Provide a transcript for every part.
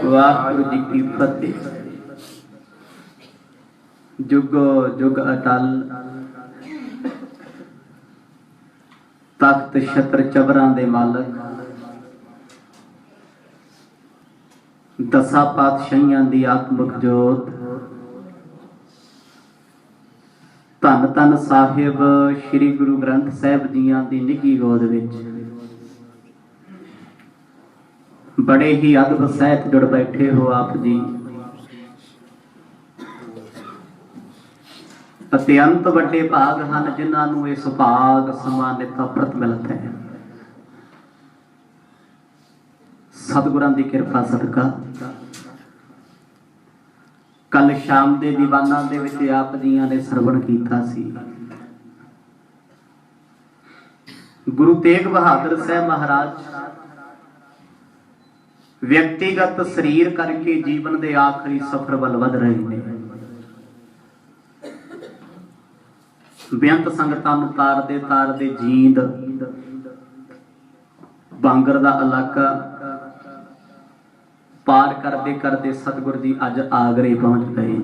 वाहिगुरू जी की फतेह। जुगो जुग अटल तख्त छत्र चबरां दे मालक, दसा पातशाहियां दी आत्मक जोत, धन धन साहिब श्री गुरु ग्रंथ साहिब जियां दी निੱਘी गोद विच बड़े ही अद्भुत सहित जुड़ बैठे हो आप जी। अत्यंत वड्डे भाग हैं जिन्हों इस भाग सम्मानित अमृत मिलता है। सतगुरां दी कृपा सदका कल शाम के दीवाना दे विच आप जियां ने सरवण कीता सी। गुरु तेग बहादुर साहब महाराज व्यक्तिगत शरीर करके जीवन के आखिरी सफर वल वध रहे हैं। बेअंत संगतां नूं तारदे जींद बांगर दा इलाका पार करते करते सतगुरु जी अज आगरे पहुंच गए।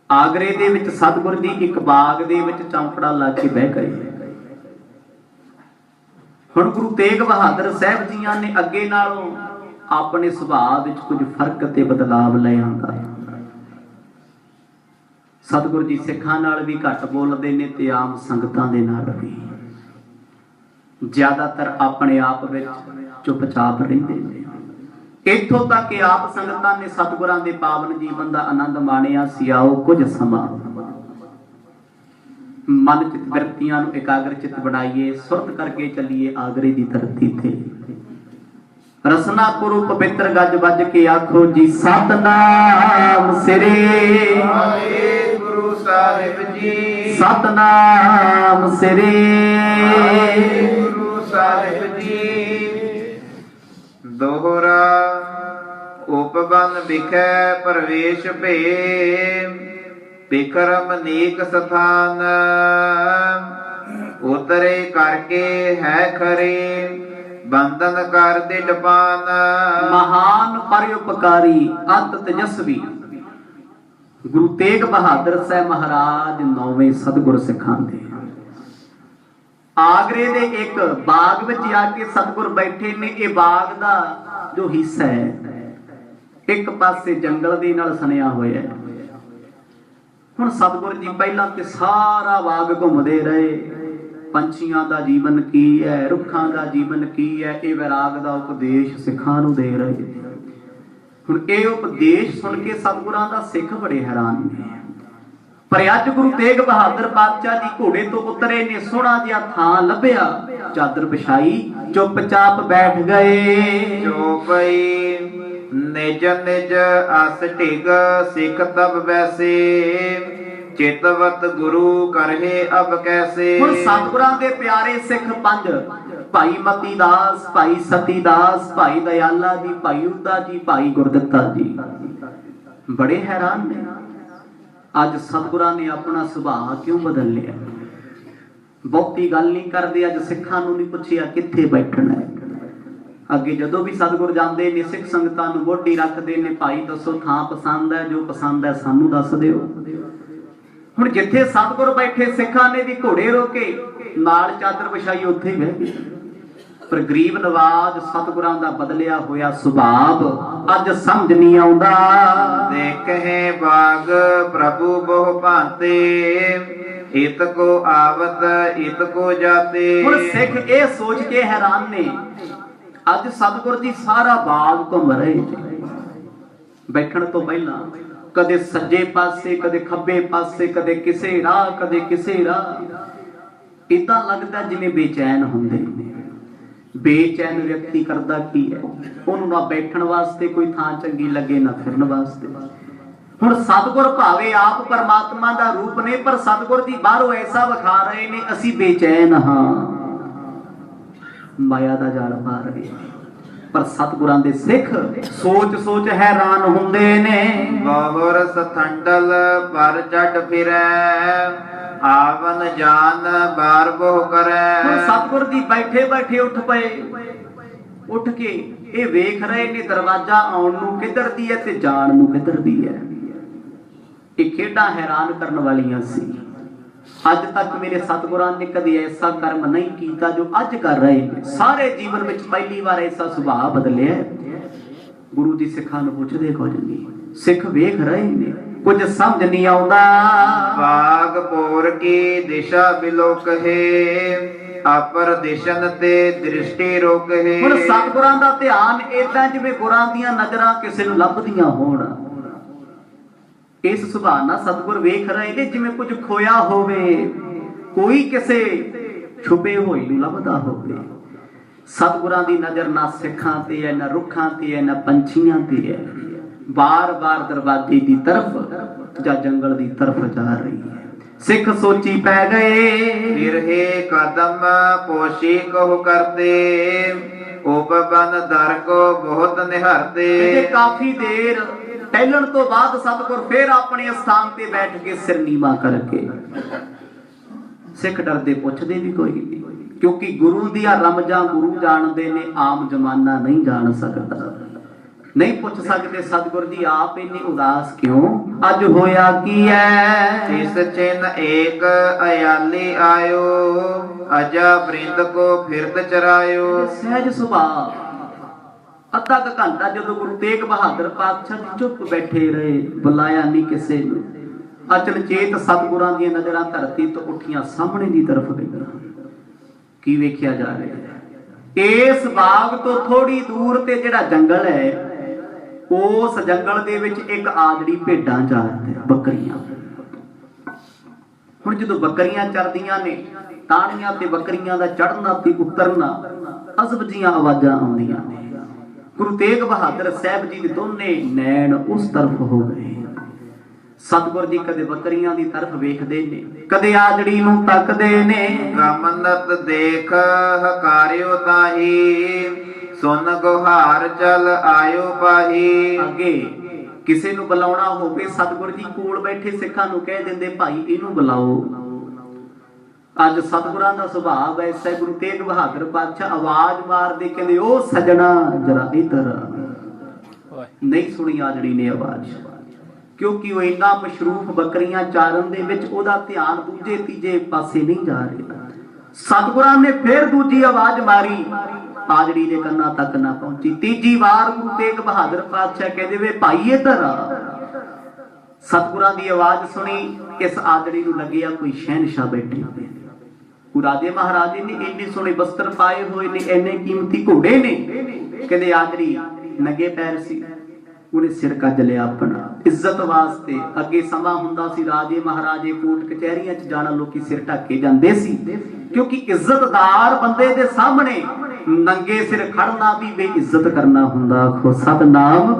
आगरे दे विच सतगुरु जी एक बाग दे विच चौंकड़ा ला के बह गए। हुण गुरु तेग बहादुर साहब जियां ने अगे नालों अपने सुभाव विच कुछ फर्क ते बदलाव ले आंदा है। सतगुरु जी सिखां नाल भी घट बोलदे ने ते आम संगतां दे नाल भी ज्यादातर अपने आप विच चुपचाप रहिंदे ने। इत्थों तक कि आप संगतां ने सतगुरां दे पावन जीवन दा आनंद माणिया सी। आओ कुछ समां मन चित वृत्तियां नूं एकाग्र चित बनाइए, सुरत करके चलिए आगरे दी धरती ते। रसना पुरु पवित्र गज बज के आखो जी सतनाम श्री गुरु साहिब जी। सतनाम श्री गुरु साहिब जी। दोहरा उपवन बिखै प्रवेश भे बिक्रम नेक स्थान उतरे करके है खरे बंधन कर दे डपान। महान परोपकारी अत तेजस्वी गुरु तेग बहादुर साहब महाराज नौवें सतगुर सिखांदे। आगरे दे एक बाग विच आके सतगुर बैठे ने। ये बाग दा जो हिस्सा है एक पासे जंगल दे नाल सनिया होया है। हुण सतगुर जी पहला ते सारा बाग घुमदे रहे। पंछियां दा जीवन की है, रुखां दा जीवन की है, ये वैराग दा उपदेश सिखां नूं दे रहे। हुण ये उपदेश सुन के सतगुरां दा सिख बड़े हैरान ने। पर अज गुरु तेग बहादुर पातशाह जी घोड़े तो उतरे ने, सोहना जिहा थां लभ्या, चादर बिछाई, चुपचाप बैठ गए। चौपई निज निज आस टिग सिख तब वैसे चेतवत गुरु करहे अब कैसे। हुण सतगुरां दे प्यारे सिख पंज भाई मती दास, भाई सती दास, भाई दयाला जी, भाई उदा जी, भाई गुरदित्ता जी बड़े हैरान ने। अज सतगुरां ने अपना सुभाव क्यों बदल लिया? बहुती गल नहीं करदे। अज सिखां नूं नहीं पुछिया कित्थे बैठना है। अगे जदों भी सतगुर जांदे ने सिख संगतां नूं मोढी रखदे ने, भाई दसो थां पसंद है, जो पसंद है सानू दस दिओ। हुण जिथे सतगुर बैठे सिखां ने भी घोड़े रोके नाल चादर विछाई उत्थे ही बह गए। पर गरीब नवाज सतगुरां दा बदलिया होया सुभाव अज समझ नहीं आउंदा। देखहे बाग प्रभु बहु भांते इत को आवत इत को जाते। हुण सिख ये सोच के हैरान ने अज सतगुर जी सारा बाग घुम रहे बैठण तो पहला कदे सज्जे पासे कदे खब्बे पासे, कदे किसे राह कदे किसे राह। इदां लगदा जिवें बेचैन हुंदे। बेचैन व्यक्ति करदा की है? उहनूं ना बैठण वास्ते कोई थां चंगी लगे ना फिरन वास्ते। हुण सतगुर भावे आप परमात्मा दा रूप ने, पर सतगुर जी बाहरों ऐसा विखा रहे ने असीं बेचैन हां, माया दा जाल पा रहे। पर सतगुरां दे सिख सोच सोच हैरान हुंदे ने। बहुर सथंडल पर चढ़ फिरै ਆਵਨ ਜਾਨ ਬਾਰ ਬਹੁ ਕਰੈ। ਹੁਣ ਸਤਿਗੁਰ ਜੀ ਬੈਠੇ ਬੈਠੇ ਉੱਠ ਪਏ, ਉੱਠ ਕੇ ਇਹ ਵੇਖ ਰਹੇ ਨੇ ਦਰਵਾਜ਼ਾ ਆਉਣ ਨੂੰ ਕਿੱਧਰ ਦੀ ਹੈ ਤੇ ਜਾਣ ਨੂੰ ਕਿੱਧਰ ਦੀ ਹੈ। ਇਹ ਖੇਡਾਂ ਹੈਰਾਨ ਕਰਨ ਵਾਲੀਆਂ ਸੀ। ਅੱਜ ਤੱਕ ਮੇਰੇ ਸਤਿਗੁਰਾਂ ਨੇ ਕਦੇ ਐਸਾ ਕਰਮ ਨਹੀਂ ਕੀਤਾ ਜੋ ਅੱਜ ਕਰ ਰਹੇ ਨੇ। ਸਾਰੇ ਜੀਵਨ ਵਿੱਚ ਪਹਿਲੀ ਵਾਰ ਐਸਾ ਸੁਭਾਅ ਬਦਲਿਆ। ਗੁਰੂ ਜੀ ਸਿੱਖਾਂ ਨੂੰ ਪੁੱਛਦੇ ਕੁਝ ਨਹੀਂ, ਸਿੱਖ ਵੇਖ ਰਹੇ ਨੇ, ਕੁਝ ਸਮਝ ਨਹੀਂ ਆਉਂਦਾ। ਬਾਗ ਪੋਰ ਕੀ ਦਿਸ਼ਾ ਬਿਲੋਕ ਹੈ, ਆਪਰ ਦਿਸ਼ਨ ਤੇ ਦ੍ਰਿਸ਼ਟੀ ਰੋਕ ਹੈ। ਹੁਣ ਸਤਿਗੁਰਾਂ ਦਾ ਧਿਆਨ ਏਦਾਂ ਜਿਵੇਂ ਗੁਰਾਂ ਦੀਆਂ ਨਜ਼ਰਾਂ ਕਿਸੇ ਨੂੰ ਲੱਭਦੀਆਂ ਹੋਣ। ਇਸ ਸੁਭਾਅ ਨਾਲ ਸਤਿਗੁਰ ਵੇਖ ਰਹੇ ਨੇ ਜਿਵੇਂ ਕੁਝ ਖੋਇਆ ਹੋਵੇ, ਕੋਈ ਕਿਸੇ ਛੁਪੇ ਹੋਏ ਨੂੰ ਲੱਭਦਾ ਹੋਵੇ। ਸਤਿਗੁਰਾਂ ਦੀ ਨਜ਼ਰ ਨਾ ਸਿੱਖਾਂ ਤੇ ਹੈ, ਨਾ ਰੁੱਖਾਂ ਤੇ ਹੈ, ਨਾ ਪੰਛੀਆਂ ਤੇ ਹੈ। ਬਾਰ-ਬਾਰ ਦਰਵਾਜ਼ੇ ਦੀ ਤਰਫ ਜਾਂ ਜੰਗਲ ਦੀ ਤਰਫ ਜਾ ਰਹੀ ਹੈ। ਸਿੱਖ ਸੋਚੀ ਪੈ ਗਏ, ਨਿਰਹੇ ਕਦਮ ਪੋਸ਼ੀ ਕੋ ਕਰਤੇ, ਉਪਬਨ ਦਰ ਕੋ ਬਹੁਤ ਨਿਹਰਤੇ। ਕਾਫੀ ਦੇਰ ਟਹਿਲਣ ਤੋਂ ਬਾਅਦ ਸਤਿਗੁਰ ਫੇਰ ਆਪਣੇ ਸਥਾਨ ਤੇ ਬੈਠ ਕੇ ਸਿਰ ਨੀਵਾਂ ਕਰਕੇ। ਸਿੱਖ ਡਰਦੇ ਪੁੱਛਦੇ ਵੀ ਕੋਈ ਨਹੀਂ, ਕਿਉਂਕਿ ਗੁਰੂ ਦੀਆਂ ਰਮਜਾਂ ਗੁਰੂ ਜਾਣਦੇ ਨੇ, ਆਮ ਜਮਾਨਾ ਨਹੀਂ ਜਾਣ ਸਕਦਾ। ਨਹੀਂ ਪੁੱਛ ਸਕਦੇ ਸਤਿਗੁਰ ਜੀ ਆਪ ਇੰਨੇ ਉਦਾਸ ਕਿਉਂ, ਅੱਜ ਹੋਇਆ ਕੀ ਹੈ। ਇਸ ਚਿੰਨ ਏਕ ਅਯਾਲੀ ਆਇਓ, ਅਜਾ ਬ੍ਰਿੰਦ ਕੋ ਫਿਰਤ ਚਰਾਇਓ। ਸਹਿਜ ਸੁਭਾਅ ਅੱਧਾ ਕੁ ਘੰਟਾ ਜਦੋਂ ਗੁਰੂ ਤੇਗ ਬਹਾਦਰ ਪਾਤਸ਼ਾਹ ਜੀ ਚੁੱਪ ਬੈਠੇ ਰਹੇ, ਬੁਲਾਇਆ ਨਹੀਂ ਕਿਸੇ ਨੂੰ। ਅਚਨਚੇਤ ਸਤਿਗੁਰਾਂ ਦੀਆਂ ਨਜ਼ਰਾਂ ਧਰਤੀ ਤੋਂ ਉੱਠੀਆਂ ਸਾਹਮਣੇ ਦੀ ਤਰਫ ਗਈਆਂ। ਕੀ ਵੇਖਿਆ ਜਾ ਰਿਹਾ ਹੈ? ਇਸ ਬਾਗ ਤੋਂ ਥੋੜੀ ਦੂਰ ਤੇ ਜਿਹੜਾ ਜੰਗਲ ਹੈ, ਉਸ ਜੰਗਲ ਦੇ ਵਿੱਚ ਇੱਕ ਆਜੜੀ ਭੇਡਾਂ ਚਾਰਦੇ, ਬੱਕਰੀਆਂ। ਹੁਣ ਜਦੋਂ ਬੱਕਰੀਆਂ ਚਰਦੀਆਂ ਨੇ, ਟਾਹਣੀਆਂ ਤੇ ਬੱਕਰੀਆਂ ਦਾ ਚੜ੍ਹਨਾ ਤੇ ਉਤਰਨਾ, ਅਜ਼ਬ ਜੀਆਂ ਆਵਾਜ਼ਾਂ ਆਉਂਦੀਆਂ ਨੇ। ਗੁਰੂ ਤੇਗ ਬਹਾਦਰ ਸਾਹਿਬ ਜੀ ਦੇ ਦੋਨੇ ਨੈਣ ਉਸ ਤਰਫ ਹੋ ਗਏ। ਸਤਿਗੁਰ ਜੀ ਕਦੇ ਬੱਕਰੀਆਂ ਦੀ ਤਰਫ ਵੇਖਦੇ ਨੇ, ਕਦੇ ਆਜੜੀ ਨੂੰ ਤੱਕਦੇ ਨੇ। ਗਮਨਤ ਦੇਖ ਹਕਾਰਿਓ ਤਾਹੀ, ਸੁਨ ਗੁਹਾਰ ਚਲ ਆਇਓ ਪਾਹੀ। ਅੱਗੇ ਕਿਸੇ ਨੂੰ ਬੁਲਾਉਣਾ ਹੋਵੇ, ਸਤਿਗੁਰ ਜੀ ਕੋਲ ਬੈਠੇ ਸਿੱਖਾਂ ਨੂੰ ਕਹਿ ਦਿੰਦੇ, ਭਾਈ ਇਹਨੂੰ ਬੁਲਾਓ। ਅੱਜ ਸਤਿਗੁਰਾਂ ਦਾ ਸੁਭਾਅ ਐਸਾ, ਗੁਰੂ ਤੇਗ ਬਹਾਦਰ ਪਾਤਸ਼ਾਹ ਆਵਾਜ਼ ਮਾਰਦੇ ਕਹਿੰਦੇ, ਉਹ ਸਜਣਾ ਜਰਾ ਇੱਧਰ। ਨਹੀਂ ਸੁਣੀ ਆਜੜੀ ਨੇ ਆਵਾਜ਼, ਕਿਉਂਕਿ ਉਹ ਇੰਨਾ ਮਸ਼ਰੂਫ ਬੱਕਰੀਆਂ ਚਾਰਨ ਦੇ ਵਿੱਚ, ਉਹਦਾ ਧਿਆਨ ਦੂਜੇ ਤੀਜੇ ਪਾਸੇ ਨਹੀਂ ਜਾ ਰਿਹਾ। ਸਤਿਗੁਰਾਂ ਨੇ ਫੇਰ ਦੂਜੀ ਆਵਾਜ਼ ਮਾਰੀ, ਆਜੜੀ ਦੇ ਕੰਨਾਂ ਤੱਕ ਨਾ ਪਹੁੰਚੀ। ਤੀਜੀ ਵਾਰ ਗੁਰੂ ਤੇਗ ਬਹਾਦਰ ਪਾਤਸ਼ਾਹ ਕਹਿੰਦੇ, ਵੇ ਭਾਈ ਇੱਧਰ ਆ। ਸਤਿਗੁਰਾਂ ਦੀ ਆਵਾਜ਼ ਸੁਣੀ, ਇਸ ਆਜੜੀ ਨੂੰ ਲੱਗਿਆ ਕੋਈ ਸ਼ਹਿਨशाह ਬੈਠੇ ਹੋਏ। ਉਹ ਰਾਜੇ ਮਹਾਰਾਜੇ ਨੇ ਇੰਨੇ ਸੋਹਣੇ ਵਸਤਰ ਪਾਏ ਹੋਏ ਨੇ, ਇੰਨੇ ਕੀਮਤੀ ਘੋੜੇ ਨੇ। ਕਹਿੰਦੇ ਆਜੜੀ ਨੰਗੇ ਪੈਰ ਸੀ, ਉਹਨੇ ਸਿਰ ਕੱਜ ਲਿਆ ਆਪਣਾ ਇੱਜ਼ਤ ਵਾਸਤੇ। ਅੱਗੇ ਸਮਾਂ ਹੁੰਦਾ ਸੀ, ਰਾਜੇ ਮਹਾਰਾਜੇ ਕੋਰਟ ਕਚਹਿਰੀਆਂ 'ਚ ਜਾਣਾ, ਲੋਕੀ ਸਿਰ ਢੱਕ ਕੇ ਜਾਂਦੇ ਸੀ, ਕਿਉਂਕਿ ਇੱਜ਼ਤਦਾਰ ਬੰਦੇ ਦੇ ਸਾਹਮਣੇ ਨੰਗੇ ਸਿਰ ਖੜਨਾ ਵੀ ਬੇਇੱਜ਼ਤ ਕਰਨਾ ਹੁੰਦਾ। ਆਖੋ ਸਤਿਨਾਮ।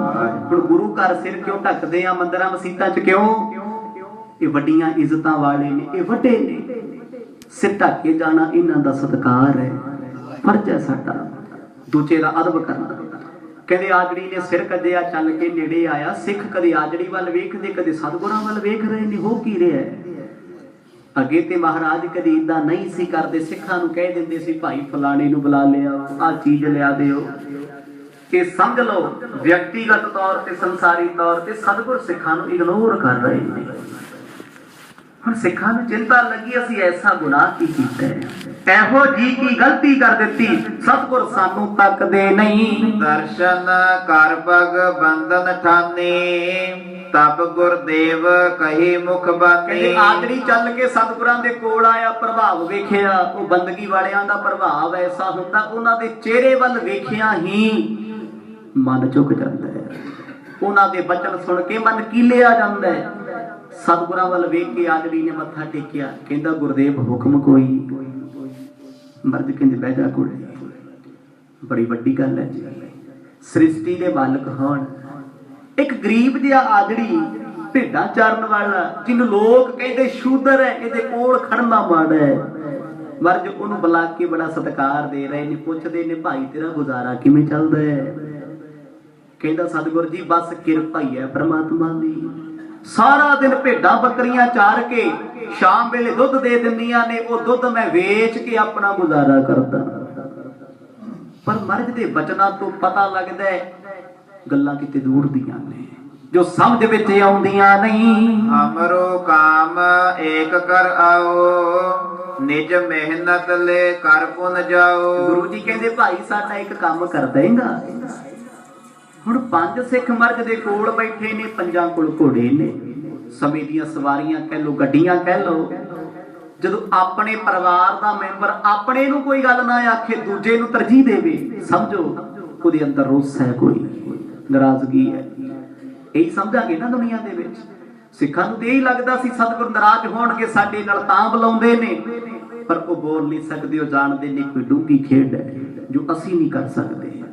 ਹੁਣ ਗੁਰੂ ਘਰ ਸਿਰ ਕਿਉਂ ਢੱਕਦੇ ਆ, ਮੰਦਰਾਂ ਮਸੀਤਾਂ 'ਚ ਕਿਉਂ? ਇਹ ਵੱਡੀਆਂ ਇੱਜ਼ਤਾਂ ਵਾਲੇ ਨੇ, ਇਹ ਵੱਡੇ ਨੇ। ਸਿਰ ਢੱਕ ਕੇ ਜਾਣਾ ਇਹਨਾਂ ਦਾ ਸਤਿਕਾਰ ਹੈ, ਫਰਜ਼ ਹੈ ਸਾਡਾ ਦੂਜੇ ਦਾ ਅਦਬ ਕਰਨਾ। ਕਹਿੰਦੇ ਆਜੜੀ ਨੇ ਸਿਰ ਕੱਜਿਆ, ਚੱਲ ਕੇ ਨੇੜੇ ਆਇਆ। ਸਿੱਖ ਕਦੇ ਆਜੜੀ ਵੱਲ ਵੇਖਦੇ, ਕਦੇ ਸਤਿਗੁਰਾਂ ਵੱਲ ਵੇਖ ਰਹੇ ਨੇ, ਹੋ ਕੀ ਰਿਹਾ ਹੈ। ਅੱਗੇ ਤੇ ਮਹਾਰਾਜ ਕਦੇ ਏਦਾਂ ਨਹੀਂ ਸੀ ਕਰਦੇ, ਸਿੱਖਾਂ ਨੂੰ ਕਹਿ ਦਿੰਦੇ ਸੀ, ਭਾਈ ਫਲਾਣੇ ਨੂੰ ਬੁਲਾ ਲਿਆ, ਆਹ ਚੀਜ਼ ਲਿਆ ਦਿਓ। ਇਹ ਸਮਝ ਲਓ ਵਿਅਕਤੀਗਤ ਤੌਰ ਤੇ, ਸੰਸਾਰੀ ਤੌਰ ਤੇ ਸਤਿਗੁਰ ਸਿੱਖਾਂ ਨੂੰ ਇਗਨੋਰ ਕਰ ਰਹੇ ਨੇ। ਹੁਣ ਸਿੱਖਾਂ ਨੂੰ ਚਿੰਤਾ ਲੱਗੀ, ਅਸੀਂ ਐਸਾ ਗੁਨਾਹ ਕੀ ਕੀਤਾ ਹੈ, ਇਹੋ ਜੀ ਕੀ ਗਲਤੀ ਕਰ ਦਿੱਤੀ, ਸਤਿਗੁਰ ਸਾਨੂੰ ਤੱਕਦੇ ਨਹੀਂ। ਦਰਸ਼ਨ ਕਰ ਪਗ ਬੰਧਨ ਠਾਨੇ, ਤਬ ਗੁਰਦੇਵ ਕਹੀ ਮੁਖ ਬਾਨੀ। ਆਜੜੀ ਚੱਲ ਕੇ ਸਤਿਗੁਰਾਂ ਦੇ ਕੋਲ ਆਇਆ, ਪ੍ਰਭਾਵ ਵੇਖਿਆ। ਉਹ ਬੰਦਗੀ ਵਾਲਿਆਂ ਦਾ ਪ੍ਰਭਾਵ ਐਸਾ ਹੁੰਦਾ, ਉਹਨਾਂ ਦੇ ਚਿਹਰੇ ਵੱਲ ਵੇਖਿਆ ਹੀ ਮਨ ਝੁਕ ਜਾਂਦਾ ਹੈ। ਉਹਨਾਂ ਦੇ ਬਚਨ ਸੁਣ ਕੇ ਮਨ ਕੀਲਿਆ ਜਾਂਦਾ ਹੈ। ਸਤਿਗੁਰਾਂ ਵੱਲ ਵੇਖ ਕੇ ਆਜੜੀ ਨੇ ਮੱਥਾ ਟੇਕਿਆ, ਕਹਿੰਦਾ ਗੁਰਦੇਵ ਹੁਕਮ ਕੋਈ। ਮਰਦ ਕਹਿੰਦੇ ਬਹਿ ਜਾ ਕੋਲੇ, ਬੜੀ ਵੱਡੀ ਗੱਲ ਹੈ ਜੀ, ਸ੍ਰਿਸ਼ਟੀ ਦੇ ਮਾਲਕ ਹੋਣ। ਇੱਕ ਗਰੀਬ ਜਿਹਾ ਆਜੜੀ, ਭੇਡਾਂ ਚਾਰਨ ਵਾਲਾ, ਜਿਹਨੂੰ ਲੋਕ ਕਹਿੰਦੇ ਸ਼ੂਦਰ ਹੈ, ਇਹਦੇ ਕੋਲ ਖੜਨਾ ਮਾੜਾ ਹੈ। ਮਰਜ ਉਹਨੂੰ ਬੁਲਾ ਕੇ ਬੜਾ ਸਤਿਕਾਰ ਦੇ ਰਹੇ ਨੇ, ਪੁੱਛਦੇ ਨੇ ਭਾਈ ਤੇਰਾ ਗੁਜ਼ਾਰਾ ਕਿਵੇਂ ਚੱਲਦਾ ਹੈ। ਕਹਿੰਦਾ ਸਤਿਗੁਰ ਜੀ ਬਸ ਕਿਰਪਾ ਹੀ ਹੈ ਪ੍ਰਮਾਤਮਾ ਦੀ। ਸਾਰਾ ਦਿਨ ਭੇਡਾਂ ਬੱਕਰੀਆਂ ਚਾਰ ਕੇ ਸ਼ਾਮ ਵੇਲੇ ਦੁੱਧ ਦੇ ਦਿੰਦੀਆਂ ਨੇ, ਉਹ ਦੁੱਧ ਮੈਂ ਵੇਚ ਕੇ ਆਪਣਾ ਗੁਜ਼ਾਰਾ ਕਰਦਾ। ਪਰ ਮਰਦ ਦੇ ਬਚਨਾਂ ਤੋਂ ਪਤਾ ਲੱਗਦਾ ਹੈ ਗੱਲਾਂ ਕਿਤੇ ਦੂਰ ਦੀਆਂ ਨੇ, ਜੋ ਸਮਝ ਵਿੱਚ ਆਉਂਦੀਆਂ ਨਹੀਂ। ਹਮਰੋ ਕਾਮ ਏਕ ਕਰ ਆਓ, ਨਿਜ ਮਿਹਨਤ ਲੈ ਕਰ ਪੁਨ ਜਾਓ। ਗੁਰੂ ਜੀ ਕਹਿੰਦੇ ਭਾਈ ਸਾਡਾ ਇੱਕ ਕੰਮ ਕਰ ਦੇਂਗਾ। ਹੁਣ 5 ਸਿੱਖ ਮਰਦ ਦੇ ਕੋਲ ਬੈਠੇ ਨੇ, 5 ਕੋਲ ਘੋੜੇ ਨੇ, ਸਮੇਂ ਦੀਆਂ ਸਵਾਰੀਆਂ ਕਹਿ ਲੋ, ਗੱਡੀਆਂ ਕਹਿ ਲੋ। ਜਦੋਂ ਆਪਣੇ ਪਰਿਵਾਰ ਦਾ ਮੈਂਬਰ ਆਪਣੇ ਨੂੰ ਕੋਈ ਗੱਲ ਨਾ ਆਖੇ, ਦੂਜੇ ਨੂੰ ਤਰਜੀਹ ਦੇਵੇ, ਸਮਝੋ ਉਹਦੇ ਅੰਦਰ ਰੋਸ ਹੈ, ਕੋਈ ਨਾਰਾਜ਼ਗੀ ਹੈ। ਇਹੀ ਸਮਝਾਂਗੇ ਨਾ ਦੁਨੀਆ ਦੇ ਵਿੱਚ। ਸਿੱਖਾਂ ਨੂੰ ਤੇ ਇਹੀ ਲੱਗਦਾ ਸੀ ਸਤਿਗੁਰ ਨਾਰਾਜ਼ ਹੋਣਗੇ ਸਾਡੇ ਨਾਲ ਤਾਂ ਬੁਲਾਉਂਦੇ ਨੇ, ਪਰ ਉਹ ਬੋਲ ਨਹੀਂ ਸਕਦੇ। ਉਹ ਜਾਣਦੇ ਨੇ ਕੋਈ ਡੂੰਘੀ ਖੇਡ ਹੈ ਜੋ ਅਸੀਂ ਨਹੀਂ ਕਰ ਸਕਦੇ,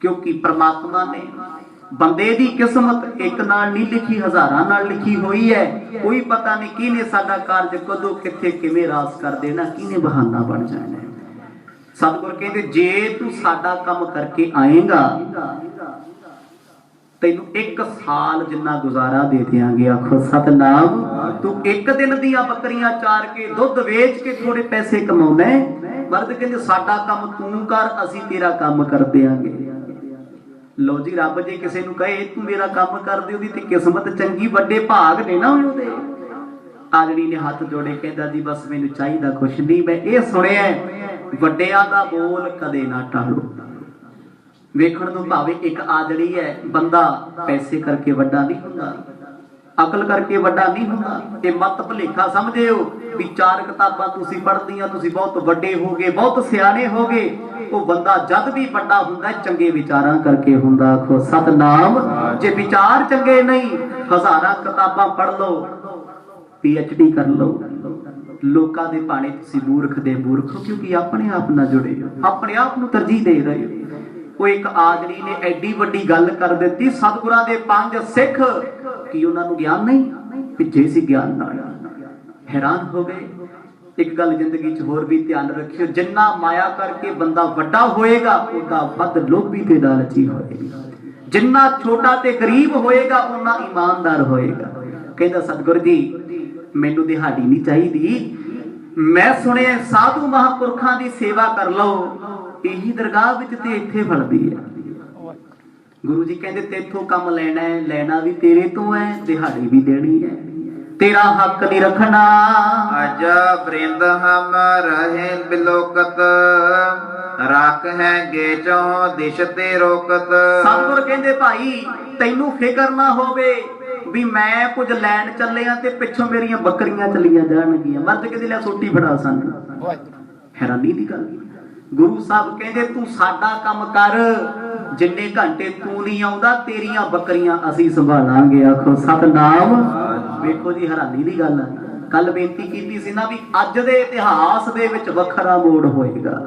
ਕਿਉਂਕਿ ਪ੍ਰਮਾਤਮਾ ਨੇ ਬੰਦੇ ਦੀ ਕਿਸਮਤ ਇੱਕ ਨਾਲ ਨਹੀਂ ਲਿਖੀ, ਹਜ਼ਾਰਾਂ ਨਾਲ ਲਿਖੀ ਹੋਈ ਹੈ। ਕੋਈ ਪਤਾ ਨਹੀਂ ਕਿਹਨੇ ਸਾਡਾ ਕਾਰਜ ਕਦੋਂ ਕਿੱਥੇ ਕਿਵੇਂ ਰਾਸ ਕਰ ਦੇਣਾ, ਕਿਹਨੇ ਬਹਾਨਾ ਬਣ ਜਾਣਾ। ਸਤਿਗੁਰ ਕਹਿੰਦੇ ਜੇ ਤੂੰ ਸਾਡਾ ਕੰਮ ਕਰਕੇ ਆਏਗਾ ਤੈਨੂੰ 1 ਸਾਲ ਜਿੰਨਾ ਗੁਜ਼ਾਰਾ ਦੇ ਦਿਆਂਗੇ। ਆਖੋ ਸਤਨਾਮ। ਤੂੰ ਇੱਕ ਦਿਨ ਦੀਆਂ ਬੱਕਰੀਆਂ ਚਾਰ ਕੇ ਦੁੱਧ ਵੇਚ ਕੇ ਥੋੜੇ ਪੈਸੇ ਕਮਾਉਣਾ। ਮਰਦ ਕਹਿੰਦੇ ਸਾਡਾ ਕੰਮ ਤੂੰ ਕਰ, ਅਸੀਂ ਤੇਰਾ ਕੰਮ ਕਰ ਦਿਆਂਗੇ। ਲੋ ਜੀ, ਰੱਬ ਜੇ ਕਿਸੇ ਨੂੰ ਕਹੇ ਤੂੰ ਮੇਰਾ ਕੰਮ ਕਰ ਦੇ, ਉਹਦੀ ਤੇ ਕਿਸਮਤ ਚੰਗੀ, ਵੱਡੇ ਭਾਗ ਨੇ ਨਾ ਉਹਦੇ। ਆਜੜੀ ਨੇ ਹੱਥ ਜੋੜੇ, ਕਹਿੰਦਾ ਜੀ ਬਸ ਮੈਨੂੰ ਚਾਹੀਦਾ ਕੁਛ ਨਹੀਂ। ਮੈਂ ਇਹ ਸੁਣਿਆ ਵੱਡਿਆਂ ਦਾ ਬੋਲ ਕਦੇ ਨਾ ਟਾਲੋ। ਵੇਖਣ ਨੂੰ ਭਾਵੇਂ ਇੱਕ ਆਜੜੀ ਹੈ, ਬੰਦਾ ਪੈਸੇ ਕਰਕੇ ਵੱਡਾ ਨਹੀਂ ਹੁੰਦਾ, ਅਕਲ ਕਰਕੇ ਵੱਡਾ ਨਹੀਂ ਹੁੰਦਾ। ਇਹ ਮਤ ਭੁਲੇਖਾ ਸਮਝਿਓ ਵੀ 4 ਕਿਤਾਬਾਂ ਤੁਸੀਂ ਪੜ੍ਹਦੀਆਂ ਤੁਸੀਂ ਬਹੁਤ ਵੱਡੇ ਹੋਗੇ, ਬਹੁਤ ਸਿਆਣੇ ਹੋਗੇ। ਉਹ ਬੰਦਾ ਜਦ ਵੀ ਵੱਡਾ ਹੁੰਦਾ ਚੰਗੇ ਵਿਚਾਰਾਂ ਕਰਕੇ ਹੁੰਦਾ। ਆਖੋ ਸਤਨਾਮ। ਜੇ ਵਿਚਾਰ ਚੰਗੇ ਨਹੀਂ, ਹਜ਼ਾਰਾਂ ਕਿਤਾਬਾਂ ਪੜ੍ਹ ਲਓ, PhD ਕਰ ਲਓ, ਲੋਕਾਂ ਦੇ ਭਾਣੇ ਤੁਸੀਂ ਮੂਰਖ ਦੇ ਮੂਰਖ ਹੋ, ਕਿਉਂਕਿ ਆਪਣੇ ਆਪ ਨਾਲ ਜੁੜੇ ਹੋ, ਆਪਣੇ ਆਪ ਨੂੰ ਤਰਜੀਹ ਦੇ ਰਹੇ ਹੋ। ਉਹ ਇੱਕ ਆਦਮੀ ਨੇ ਐਡੀ ਵੱਡੀ ਗੱਲ ਕਰ ਦਿੱਤੀ, ਸਤਿਗੁਰਾਂ ਦੇ 5 ਸਿੱਖ, ਕੀ ਉਹਨਾਂ ਨੂੰ ਗਿਆਨ ਨਹੀਂ? ਭਿੱਜੇ ਸੀ ਗਿਆਨ ਨਾਲ, ਹੈਰਾਨ ਹੋ ਗਏ। ਇੱਕ ਗੱਲ ਜ਼ਿੰਦਗੀ 'ਚ ਹੋਰ ਵੀ ਧਿਆਨ ਰੱਖਿਓ, ਜਿੰਨਾ ਮਾਇਆ ਕਰਕੇ ਬੰਦਾ ਵੱਡਾ ਹੋਏਗਾ ਉਹਦਾ ਵੱਧ ਲੋਭੀ ਤੇ ਲਾਲਚੀ ਹੋਏਗਾ। ਜਿੰਨਾ ਛੋਟਾ ਤੇ ਗਰੀਬ ਹੋਏਗਾ ਉਹਨਾਂ ਇਮਾਨਦਾਰ ਹੋਏਗਾ। ਕਹਿੰਦਾ ਸਤਿਗੁਰ ਜੀ ਮੈਨੂੰ ਦਿਹਾੜੀ ਨਹੀਂ ਚਾਹੀਦੀ, ਮੈਂ ਸੁਣਿਆ ਸਾਧੂ ਮਹਾਂਪੁਰਖਾਂ ਦੀ ਸੇਵਾ ਕਰ ਲਓ, ਇਹੀ ਦਰਗਾਹ ਵਿੱਚ ਤੇ ਇੱਥੇ ਫਲਦੀ ਹੈ। ਗੁਰੂ ਜੀ ਕਹਿੰਦੇ ਤੇਥੋਂ ਕੰਮ ਲੈਣਾ ਹੈ, ਲੈਣਾ ਵੀ ਤੇਰੇ ਤੋਂ ਹੈ, ਦਿਹਾੜੀ ਵੀ ਦੇਣੀ ਹੈ, ਤੇਰਾ ਹੱਕ ਨਹੀਂ ਰੱਖਣਾ। ਅਜ ਬ੍ਰਿੰਦ ਹਮ ਰਹੇ ਬਿਲੋਕਤ, ਰੱਖ ਹੈ ਗੇਚੋ ਦਿਸ਼ ਤੇ ਰੋਕਤ। ਸਤਿਗੁਰ ਕਹਿੰਦੇ ਭਾਈ ਤੈਨੂੰ ਫਿਕਰ ਨਾ ਹੋਵੇ ਵੀ ਮੈਂ ਕੁਝ ਲੈਣ ਚੱਲਿਆ ਤੇ ਪਿੱਛੋਂ ਮੇਰੀਆਂ ਬੱਕਰੀਆਂ ਚੱਲੀਆਂ ਜਾਣਗੀਆਂ। ਮਰਦ ਕਹਿੰਦੇ ਲੈ ਸੋਟੀ ਫੜਾ ਸਾਨੂੰ। ਹੈਰਾਨੀ ਦੀ ਗੱਲ। ਗੁਰੂ ਸਾਹਿਬ ਕਹਿੰਦੇ ਤੂੰ ਸਾਡਾ ਕੰਮ ਕਰ, ਜਿੰਨੇ ਘੰਟੇ ਤੂੰ ਨਹੀਂ ਆਉਂਦਾ ਤੇਰੀਆਂ ਬੱਕਰੀਆਂ ਅਸੀਂ ਸੰਭਾਲਾਂਗੇ। ਆਖੋ ਸਤਨਾਮ। ਵੇਖੋ ਜੀ ਹੈਰਾਨੀ ਦੀ ਗੱਲ ਹੈ। ਕੱਲ ਬੇਨਤੀ ਕੀਤੀ ਸੀ ਨਾ ਵੀ ਅੱਜ ਦੇ ਇਤਿਹਾਸ ਦੇ ਵਿੱਚ ਵੱਖਰਾ ਮੋੜ ਹੋਏਗਾ।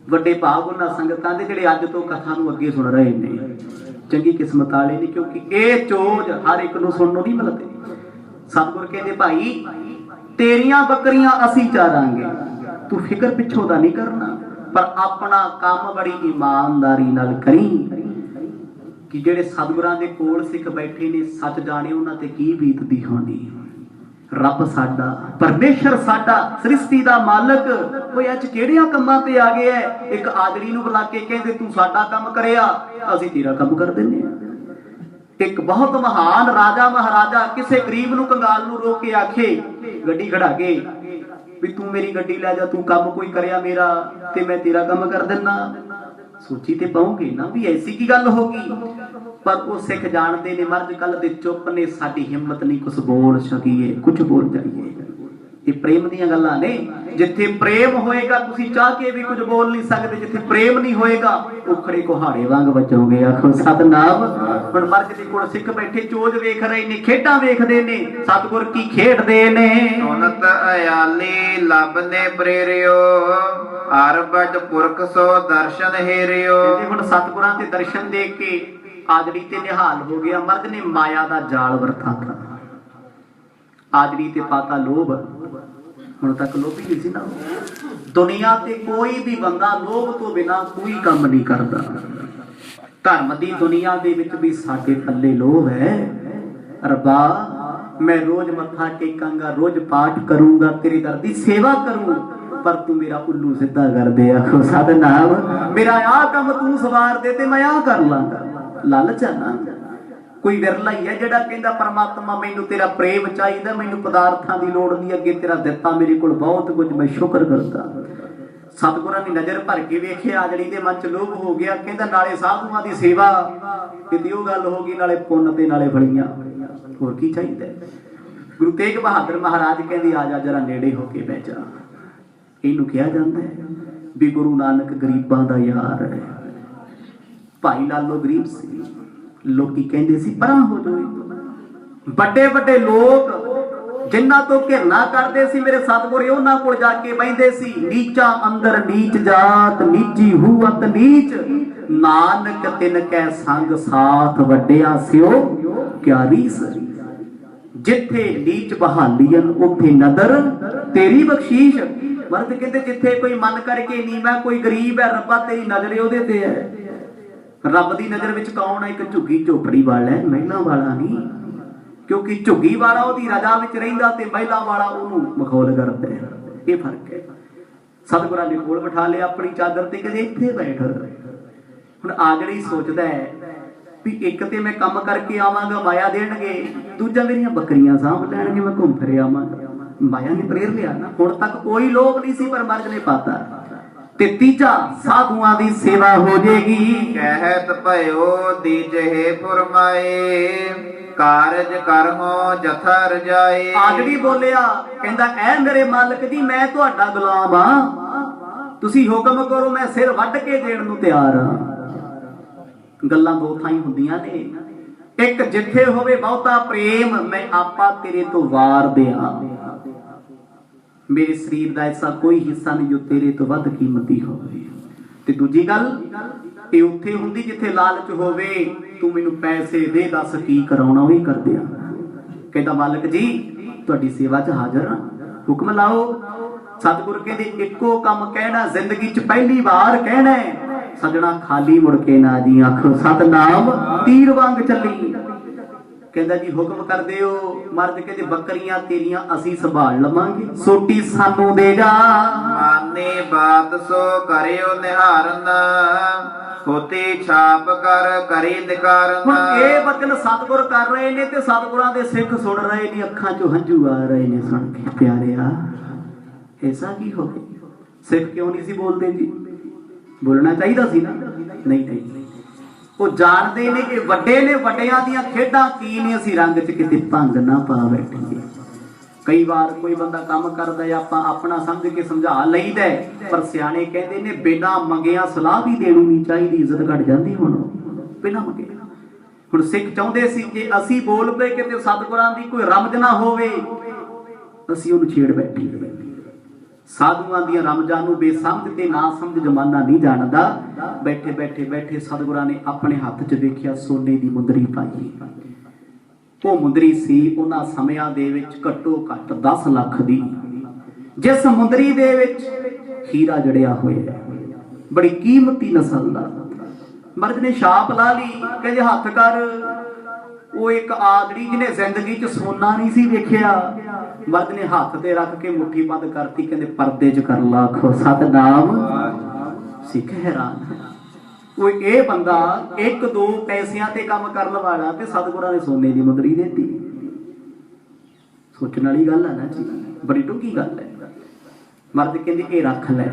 ਵੱਡੇ ਭਾਗ ਉਹਨਾਂ ਸੰਗਤਾਂ ਦੇ ਜਿਹੜੇ ਅੱਜ ਤੋਂ ਕਥਾ ਨੂੰ ਅੱਗੇ ਸੁਣ ਰਹੇ ਨੇ, ਚੰਗੀ ਕਿਸਮਤ ਵਾਲੇ ਨੇ, ਕਿਉਂਕਿ ਇਹ ਚੋਜ ਹਰ ਇੱਕ ਨੂੰ ਸੁਣਨ ਨੂੰ ਨਹੀਂ ਮਿਲਦੀ। ਸਤਿਗੁਰ ਕਹਿੰਦੇ ਭਾਈ ਤੇਰੀਆਂ ਬੱਕਰੀਆਂ ਅਸੀਂ ਚਾਰਾਂਗੇ, ਤੂੰ ਫਿਕਰ ਪਿੱਛੋਂ ਦਾ ਨਹੀਂ ਕਰਨਾ, ਪਰ ਆਪਣਾ ਕੰਮ ਬੜੀ ਇਮਾਨਦਾਰੀ ਨਾਲ ਕਰੀ। ਕਿ ਜਿਹੜੇ ਸਤਿਗੁਰਾਂ ਦੇ ਕੋਲ ਸਿੱਖ ਬੈਠੇ ਨੇ, ਸੱਚ ਜਾਣੇ ਉਹਨਾਂ ਤੇ ਕੀ ਬੀਤਦੀ ਹੋਣੀ। ਰੱਬ ਸਾਡਾ, ਪਰਮੇਸ਼ਰ ਸਾਡਾ, ਸ੍ਰਿਸ਼ਟੀ ਦਾ ਮਾਲਕ, ਕੋਈ ਅੱਜ ਕਿਹੜਿਆਂ ਕੰਮਾਂ ਤੇ ਆ ਗਿਆ ਹੈ। ਇੱਕ ਆਦਰੀ ਨੂੰ ਬੁਲਾ ਕੇ ਕਹਿੰਦੇ ਤੂੰ ਸਾਡਾ ਕੰਮ ਕਰਿਆ, ਅਸੀਂ ਤੇਰਾ ਕੰਮ ਕਰ ਦਿੰਦੇ ਹਾਂ। ਇੱਕ ਬਹੁਤ ਮਹਾਨ ਰਾਜਾ ਮਹਾਰਾਜਾ ਕਿਸੇ ਗਰੀਬ ਨੂੰ, ਕੰਗਾਲ ਨੂੰ ਰੋਕ ਕੇ ਆਖੇ, ਗੱਡੀ ਖੜਾ ਕੇ ਵੀ ਤੂੰ ਮੇਰੀ ਗੱਡੀ ਲੈ ਜਾ, ਤੂੰ ਕੰਮ ਕੋਈ ਕਰਿਆ ਮੇਰਾ ਤੇ ਮੈਂ ਤੇਰਾ ਕੰਮ ਕਰ ਦਿੰਦਾ। ਸੋਚੀ ਤੇ ਪਾਉਂਗੇ ਨਾ ਵੀ ਐਸੀ ਕੀ ਗੱਲ ਹੋ ਗਈ। ਪਰ ਉਹ ਸਿੱਖ ਜਾਣਦੇ ਨੇ ਮਰਦ ਕੱਲ ਦੇ ਚੁੱਪ ਨੇ, ਸਾਡੀ ਹਿੰਮਤ ਨਹੀਂ ਕੁਛ ਬੋਲ ਸਕੀਏ, ਕੁਛ ਬੋਲ ਜਾਈਏ। ਇਹ ਪ੍ਰੇਮ ਦੀਆਂ ਗੱਲਾਂ ਨੇ। ਜਿੱਥੇ ਪ੍ਰੇਮ ਹੋਏਗਾ ਤੁਸੀਂ ਚਾਹ ਕੇ ਵੀ ਕੁਝ ਬੋਲ ਨਹੀਂ ਸਕਦੇ, ਜਿੱਥੇ ਪ੍ਰੇਮ ਨਹੀਂ ਹੋਏਗਾ ਉਖੜੇ ਕੁਹਾੜੇ ਵਾਂਗ ਬਚੋਗੇ। ਆਖੋ ਸਤਨਾਮ। ਹੁਣ ਮਰਦ ਦੇ ਕੋਲ ਸਿੱਖ ਬੈਠੇ ਚੋਜ ਵੇਖ ਰਹੇ ਨੇ, ਖੇਡਾਂ ਵੇਖਦੇ ਨੇ, ਸਤਿਗੁਰ ਕੀ ਖੇਡਦੇ ਨੇ। ਸੁਨਤ ਅਯਾਲੀ ਲੱਭ ਨੇ ਪ੍ਰੇਰਿਓ, ਅਰਬਦ ਪੁਰਖ ਸੋ ਦਰਸ਼ਨ ਹੇਰਿਓ। ਹੁਣ ਸਤਿਗੁਰਾਂ ਦੇ ਦਰਸ਼ਨ ਦੇਖ ਕੇ ਆਜੜੀ ਤੇ ਨਿਹਾਲ ਹੋ ਗਿਆ। ਮਰਦ ਨੇ ਮਾਇਆ ਦਾ ਜਾਲ ਵਰਤਾਤਾ, ਆਜੜੀ ਤੇ ਪਾਤਾ ਲੋਭ। ਹੁਣ ਤੱਕ ਲੋਭੀ ਨਹੀਂ ਸੀ ਨਾ। ਦੁਨੀਆ ਤੇ ਕੋਈ ਵੀ ਬੰਦਾ ਲੋਭ ਤੋਂ ਬਿਨਾ ਕੋਈ ਕੰਮ ਨਹੀਂ ਕਰਦਾ। ਧਰਮ ਦੀ ਦੁਨੀਆ ਦੇ ਵਿੱਚ ਵੀ ਸਾਡੇ ਪੱਲੇ ਲੋਭ ਹੈ। ਰੱਬਾ मैं रोज मत्था टेकांगा, रोज पाठ करूंगा, तेरे दर दी सेवा करूं, पर तू मेरा उल्लू सिद्धा कर दे। आखो सतनाम, मेरा आ काम तू सवार दे ते मैं आ कर लांगा। लालच है ना, कोई विरला ही है जिहड़ा कहंदा परमात्मा मैनू तेरा प्रेम चाहिदा, मैनू पदार्थां दी लोड़ नहीं, अगे तेरा दिता मेरे कोल बहुत कुछ, मैं शुक्र करदा। सतगुरां दी नजर भर के वेखिया, अजड़ी दे मन च लोभ हो गया, कहंदा नाले साधुआं दी सेवा, किते ओह गल हो गई, नाले पुण्य ते नाले फलियां, होर की चाहिदा। गुरु तेग बहादुर महाराज कहंदे आ जा जरा नेड़े हो के बैठ जा। ਇਹਨੂੰ ਕਿਹਾ ਜਾਂਦਾ ਹੈ ਵੀ ਗੁਰੂ ਨਾਨਕ ਗਰੀਬਾਂ ਦਾ ਯਾਰ ਹੈ। ਭਾਈ ਲਾਲੋ ਗਰੀਬ ਸੀ, ਲੋਕੀ ਕਹਿੰਦੇ ਸੀ ਪਰਾਂ ਹੋ ਜਾਓ। ਵੱਡੇ ਵੱਡੇ ਲੋਕ ਜਿਨ੍ਹਾਂ ਤੋਂ ਘਿਰਨਾ ਕਰਦੇ ਸੀ, ਮੇਰੇ ਸਤਿਗੁਰ ਉਹਨਾਂ ਕੋਲ ਜਾ ਕੇ ਬੈਠਦੇ ਸੀ। ਨੀਚਾ ਅੰਦਰ ਨੀਚ ਜਾਤ, ਨੀਚੀ ਹੂਅਤ ਨੀਚ, ਨਾਨਕ ਤਿਨ ਕੈ ਸੰਗ ਸਾਥ, ਵੱਡਿਆ ਸਿਓ ਕਿਆ ਰੀਸ। ਜਿੱਥੇ ਨੀਚ ਬਹਾਲੀਆਂ ਉੱਥੇ ਨਦਰ ਤੇਰੀ ਬਖਸ਼ੀਸ਼। ਮਰਦ ਕਹਿੰਦੇ ਜਿੱਥੇ ਕੋਈ ਮਨ ਕਰਕੇ ਨੀਵਾਂ, ਕੋਈ ਗਰੀਬ ਹੈ, ਰੱਬਾ ਤੇਰੀ ਨਜ਼ਰ ਉਹਦੇ ਤੇ ਹੈ। ਰੱਬ ਦੀ ਨਜ਼ਰ ਵਿੱਚ ਕੌਣ ਹੈ? ਇੱਕ ਝੁੱਗੀ ਝੋਪੜੀ ਵਾਲਾ ਹੈ, ਮਹਿਲਾਂ ਵਾਲਾ ਨਹੀਂ। ਕਿਉਂਕਿ ਝੁੱਗੀ ਵਾਲਾ ਉਹਦੀ ਰਜਾ ਵਿੱਚ ਰਹਿੰਦਾ ਤੇ ਮਹਿਲਾਂ ਵਾਲਾ ਉਹਨੂੰ ਮਖੌਲ ਕਰਦਾ ਹੈ। ਇਹ ਫਰਕ ਹੈ। ਸਤਿਗੁਰਾਂ ਨੇ ਕੋਲ ਬਿਠਾ ਲਿਆ ਆਪਣੀ ਚਾਦਰ ਤੇ, ਕਹਿੰਦੇ ਇੱਥੇ ਬੈਠ। ਹੁਣ ਆਜੜੀ ਸੋਚਦਾ ਹੈ ਵੀ ਇੱਕ ਤੇ ਮੈਂ ਕੰਮ ਕਰਕੇ ਆਵਾਂਗਾ, ਮਾਇਆ ਦੇਣਗੇ, ਦੂਜਾ ਮੇਰੀਆਂ ਬੱਕਰੀਆਂ ਸਾਂਭ ਲੈਣਗੇ, ਮੈਂ ਘੁੰਮ ਫਿਰ ਆਵਾਂਗਾ। ਮਾਇਆ ਨੇ ਪ੍ਰੇਰ ਲਿਆ ਨਾ। ਹੁਣ ਤੱਕ ਕੋਈ ਲੋਭ ਨਹੀਂ ਸੀ, ਪਰ ਮਰਦ ਨੇ ਪਾਤਾ। ਤੇ ਤੀਜਾ ਸਾਧੂਆਂ ਦੀ ਸੇਵਾ ਹੋ ਜੇਗੀ। ਕਹਿਤ ਭਇਓ ਦੀਜਹਿ ਫੁਰਮਾਏ, ਕਾਰਜ ਕਰਮੋ ਜਥਾ ਰਜਾਏ। ਆਜੜੀ ਬੋਲਿਆ, ਕਹਿੰਦਾ ਐ ਮੇਰੇ ਮਾਲਕ ਜੀ, ਮੈਂ ਤੁਹਾਡਾ ਗੁਲਾਮ ਆ, ਤੁਸੀਂ ਹੁਕਮ ਕਰੋ, ਮੈਂ ਸਿਰ ਵੱਢ ਕੇ ਦੇਣ ਨੂੰ ਤਿਆਰ ਆ। ਗੱਲਾਂ ਦੋ ਥਾਈਂ ਹੁੰਦੀਆਂ ਨੇ। ਇੱਕ ਜਿੱਥੇ ਹੋਵੇ ਬਹੁਤਾ ਪ੍ਰੇਮ, ਮੈਂ ਆਪਾ ਤੇਰੇ ਤੋਂ ਵਾਰ ਦਿਆਂ। ਮੇਰੇ ਸਰੀਰ ਦਾ ਐਸਾ ਕੋਈ ਹਿੱਸਾ ਨਹੀਂ ਜੋ ਤੇਰੇ ਤੋਂ ਵੱਧ ਕੀਮਤੀ ਹੋਵੇ। ਤੇ ਦੂਜੀ ਗੱਲ ਇਹ ਉੱਥੇ ਹੁੰਦੀ ਜਿੱਥੇ ਲਾਲਚ ਹੋਵੇ। ਤੂੰ ਮੈਨੂੰ ਪੈਸੇ ਦੇ, ਦੱਸ ਕੀ ਕਰਾਉਣਾ, ਉਹੀ ਕਰ ਦਿਆਂ। ਕਹਿੰਦਾ ਮਾਲਕ ਜੀ ਤੁਹਾਡੀ ਸੇਵਾ 'ਚ ਹਾਜ਼ਰ ਹਾਂ, ਹੁਕਮ ਲਾਓ। ਸਤਿਗੁਰ ਕਹਿੰਦੇ ਇੱਕੋ ਕੰਮ ਕਹਿਣਾ, ਜ਼ਿੰਦਗੀ 'ਚ ਪਹਿਲੀ ਵਾਰ ਕਹਿਣਾ, ਸਜਣਾ ਖਾਲੀ ਮੁੜ ਕੇ ਨਾ ਜੀ। ਆਖੋ ਸਤਨਾਮ, ਤੀਰ ਵਾਂਗ ਚੱਲੀ। ਕਹਿੰਦਾ ਜੀ ਹੁਕਮ ਕਰ ਦਿਓ। ਮਰਦ ਕਹਿੰਦੇ ਬੱਕਰੀਆਂ ਤੇਰੀਆਂ ਅਸੀਂ ਸੰਭਾਲ ਲਵਾਂਗੇ, ਸੋਟੀ ਸਾਨੂੰ ਦੇ ਜਾ। ਮਾਨੇ ਬਾਤ ਸੋ ਕਰਿਓ ਨਿਹਾਰਨ, ਹੋਤੀ ਛਾਪ ਕਰ ਕਰੀ ਨਿਕਾਰਨ। ਹੁਣ ਇਹ ਬਚਨ ਸਤਿਗੁਰ ਕਰ ਰਹੇ ਨੇ ਤੇ ਸਤਿਗੁਰਾਂ ਦੇ ਸਿੱਖ ਸੁਣ ਰਹੇ ਨੇ, ਅੱਖਾਂ 'ਚੋਂ ਹੰਝੂ ਆ ਰਹੇ ਨੇ ਸੁਣ ਕੇ। ਪਿਆਰਿਆ ਐਸਾ ਕੀ ਹੋ ਗਿਆ? ਸਿੱਖ ਕਿਉਂ ਨਹੀਂ ਸੀ ਬੋਲਦੇ ਜੀ? ਬੋਲਣਾ ਚਾਹੀਦਾ ਸੀ ਨਾ। ਨਹੀਂ ਨਹੀਂ, ਉਹ ਜਾਣਦੇ ਨੇ ਕਿ ਵੱਡੇ ਨੇ, ਵੱਡਿਆਂ ਦੀਆਂ ਖੇਡਾਂ ਕੀ ਨੇ, ਅਸੀਂ ਰੰਗ 'ਚ ਕਿਤੇ ਭੰਗ ਨਾ ਪਾ ਬੈਠੀਏ। ਕਈ ਵਾਰ ਕੋਈ ਬੰਦਾ ਕੰਮ ਕਰਦਾ ਹੈ, ਆਪਾਂ ਆਪਣਾ ਸਮਝ ਕੇ ਸਮਝਾ ਲਈਦਾ, ਪਰ ਸਿਆਣੇ ਕਹਿੰਦੇ ਨੇ ਬਿਨਾਂ ਮੰਗਿਆ ਸਲਾਹ ਵੀ ਦੇਣੀ ਨਹੀਂ ਚਾਹੀਦੀ, ਇੱਜ਼ਤ ਘਟ ਜਾਂਦੀ। ਹੁਣ ਬਿਨਾਂ ਮੰਗੇ। ਹੁਣ ਸਿੱਖ ਚਾਹੁੰਦੇ ਸੀ ਕਿ ਅਸੀਂ ਬੋਲ ਪਏ ਕਿਤੇ ਸਤਿਗੁਰਾਂ ਦੀ ਕੋਈ ਰਮਜ ਨਾ ਹੋਵੇ, ਅਸੀਂ ਉਹਨੂੰ ਛੇੜ ਬੈਠੀਏ। ਸਾਧੂਆਂ ਦੀਆਂ ਰਮਜਾਂ ਨੂੰ ਬੇਸਮਝ ਤੇ ਨਾ ਸਮਝ ਜ਼ਮਾਨਾ ਨਹੀਂ ਜਾਣਦਾ। ਬੈਠੇ ਬੈਠੇ ਬੈਠੇ ਸਤਿਗੁਰਾਂ ਨੇ ਆਪਣੇ ਹੱਥ 'ਚ ਵੇਖਿਆ ਸੋਨੇ ਦੀ ਮੁੰਦਰੀ ਪਾਈ। ਉਹ ਮੁੰਦਰੀ ਸੀ ਉਹਨਾਂ ਸਮਿਆਂ ਦੇ ਵਿੱਚ ਘੱਟੋ ਘੱਟ 10 ਲੱਖ ਦੀ, ਜਿਸ ਮੁੰਦਰੀ ਦੇ ਵਿੱਚ ਹੀਰਾ ਜੜਿਆ ਹੋਇਆ, ਬੜੀ ਕੀਮਤੀ ਨਸਲ ਦਾ। ਮਰਦ ਨੇ ਛਾਪ ਲਾ ਲਈ, ਕਹਿੰਦੇ ਹੱਥ ਕਰ। ਉਹ ਇੱਕ ਆਦੜੀ ਜਿਹਨੇ ਜ਼ਿੰਦਗੀ 'ਚ ਸੋਨਾ ਨਹੀਂ ਸੀ ਵੇਖਿਆ, ਮਰਦ ਨੇ ਹੱਥ ਤੇ ਰੱਖ ਕੇ ਮੁੱਠੀ ਬੰਦ ਕਰਤੀ, ਕਹਿੰਦੇ ਪਰਦੇ 'ਚ ਕਰ ਲਾ। ਆਖੋ ਸਤਨਾਮ। ਸਿੱਖ ਹੈਰਾਨ। ਕੋਈ ਇਹ ਬੰਦਾ 1-2 ਪੈਸਿਆਂ ਤੇ ਕੰਮ ਕਰਨ ਵਾਲਾ ਤੇ ਸਤਿਗੁਰਾਂ ਨੇ ਸੋਨੇ ਦੀ ਮੁੰਦਰੀ ਦਿੱਤੀ। ਸੋਚਣ ਵਾਲੀ ਗੱਲ ਹੈ ਨਾ ਜੀ, ਬੜੀ ਡੂੰਘੀ ਗੱਲ ਹੈ। ਮਰਦ ਕਹਿੰਦੇ ਇਹ ਰੱਖ ਲੈ,